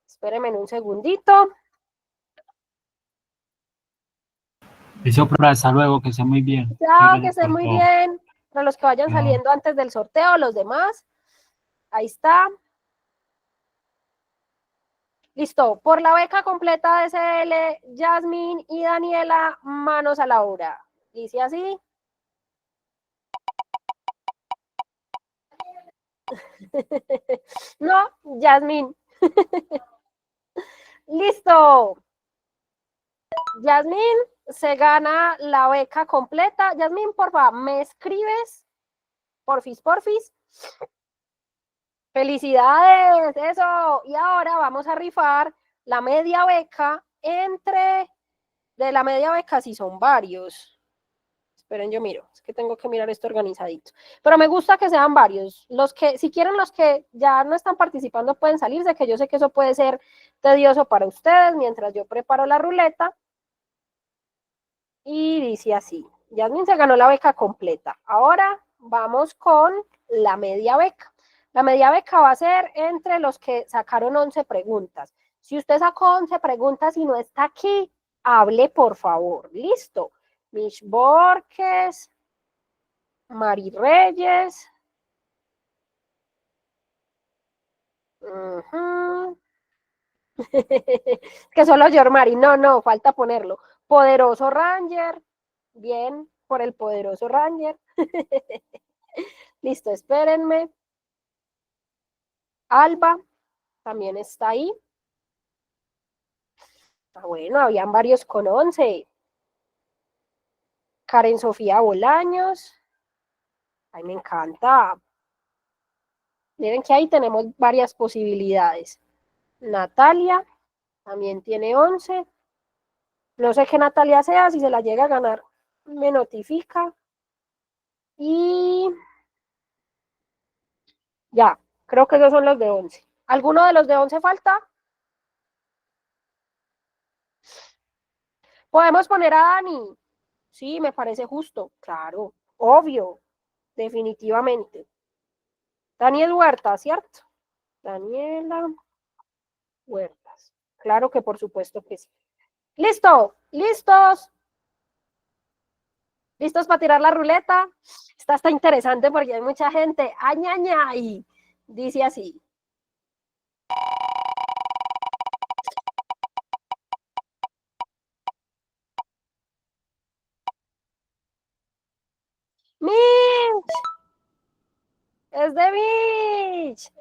Espérenme un segundito. Eso, pero hasta luego, que esté muy bien. Chao, que estén muy bien. Para los que vayan saliendo antes del sorteo, los demás. Ahí está. Listo. Por la beca completa de SL, Yasmín y Daniela, manos a la obra. Dice así. No, Yasmín. Listo. Yasmín se gana la beca completa. Yasmín, porfa, ¿me escribes? Porfis. Felicidades, eso. Y ahora vamos a rifar la media beca entre De la media beca sí son varios. Esperen, yo miro, es que tengo que mirar esto organizadito. Pero me gusta que sean varios. Los que, si quieren, los que ya no están participando pueden salirse, que yo sé que eso puede ser tedioso para ustedes mientras yo preparo la ruleta. Y dice así, Yasmin se ganó la beca completa. Ahora vamos con la media beca. La media beca va a ser entre los que sacaron 11 preguntas. Si usted sacó 11 preguntas y no está aquí, hable por favor. Listo. Mish Borges, Mari Reyes. Que solo Yormari. No, falta ponerlo. Poderoso Ranger. Bien, por el poderoso Ranger. Listo, espérenme. Alba también está ahí. Bueno, habían varios con 11. Karen Sofía Bolaños. Ay, me encanta. Miren que ahí tenemos varias posibilidades. Natalia también tiene 11. No sé qué Natalia sea, si se la llega a ganar, me notifica. Y ya, creo que esos son los de 11. ¿Alguno de los de 11 falta? Podemos poner a Dani. Sí, me parece justo. Claro, obvio, definitivamente. Daniel Huerta, ¿cierto? Daniela Huertas. Claro que por supuesto que sí. ¡Listo! ¿Listos? ¿Listos para tirar la ruleta? Esta está interesante porque hay mucha gente. ¡Añañay! Dice así. ¡Mitch! ¡Es de Mitch!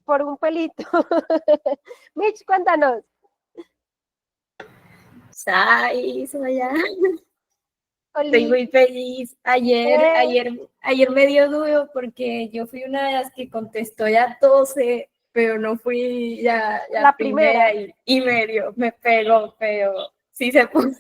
Por un pelito. Mitch, cuéntanos. Soya. Oli. Estoy muy feliz. Ayer me dio duro porque yo fui una de las que contestó ya 12, pero no fui ya La primera. me pegó, pero sí se pudo.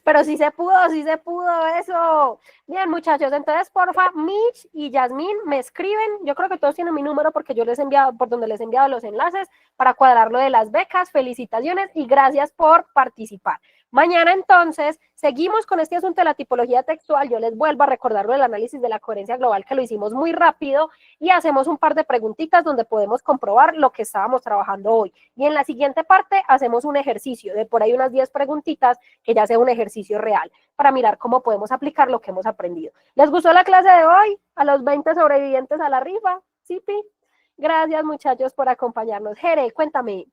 Pero sí se pudo eso. Bien, muchachos, entonces, porfa, Mitch y Yasmin me escriben. Yo creo que todos tienen mi número porque yo les he enviado, por donde les he enviado los enlaces para cuadrar lo de las becas. Felicitaciones y gracias por participar. Mañana, entonces, seguimos con este asunto de la tipología textual. Yo les vuelvo a recordar lo del análisis de la coherencia global, que lo hicimos muy rápido, y hacemos un par de preguntitas donde podemos comprobar lo que estábamos trabajando hoy. Y en la siguiente parte hacemos un ejercicio de por ahí unas 10 preguntitas, que ya sea un ejercicio real, para mirar cómo podemos aplicar lo que hemos aprendido. ¿Les gustó la clase de hoy? A los 20 sobrevivientes a la rifa, ¿sí, Pi? Gracias, muchachos, por acompañarnos. Jere, cuéntame.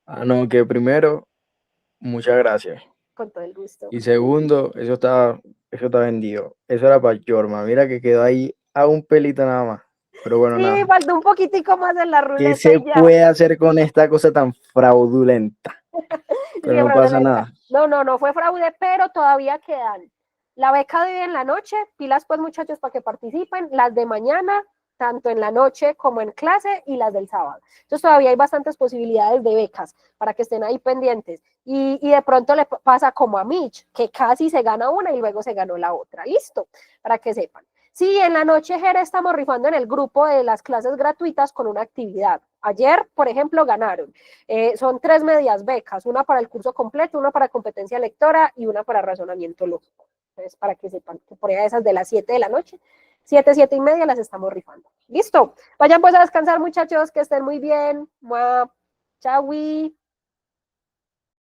No, que primero, muchas gracias. Con todo el gusto. Y segundo, eso está vendido. Eso era para Jorma. Mira que quedó ahí a un pelito nada más. Pero bueno, Sí, nada. faltó un poquitico más en la ruleta. ¿Qué se y ya. puede hacer con esta cosa tan fraudulenta? Pero Sí, no pasa nada. No fue fraude, pero todavía quedan. La beca de hoy en la noche, pilas pues muchachos para que participen, las de mañana, tanto en la noche como en clase, y las del sábado. Entonces todavía hay bastantes posibilidades de becas para que estén ahí pendientes. Y de pronto le pasa como a Mitch, que casi se gana una y luego se ganó la otra. Listo, para que sepan. Sí, en la noche, Jere, estamos rifando en el grupo de las clases gratuitas con una actividad. Ayer, por ejemplo, ganaron. Son 3 medias becas, una para el curso completo, una para competencia lectora y una para razonamiento lógico. Entonces, para que sepan que por ahí esas de las 7 de la noche, 7, 7 y media las estamos rifando. Listo. Vayan pues a descansar, muchachos, que estén muy bien. Chau.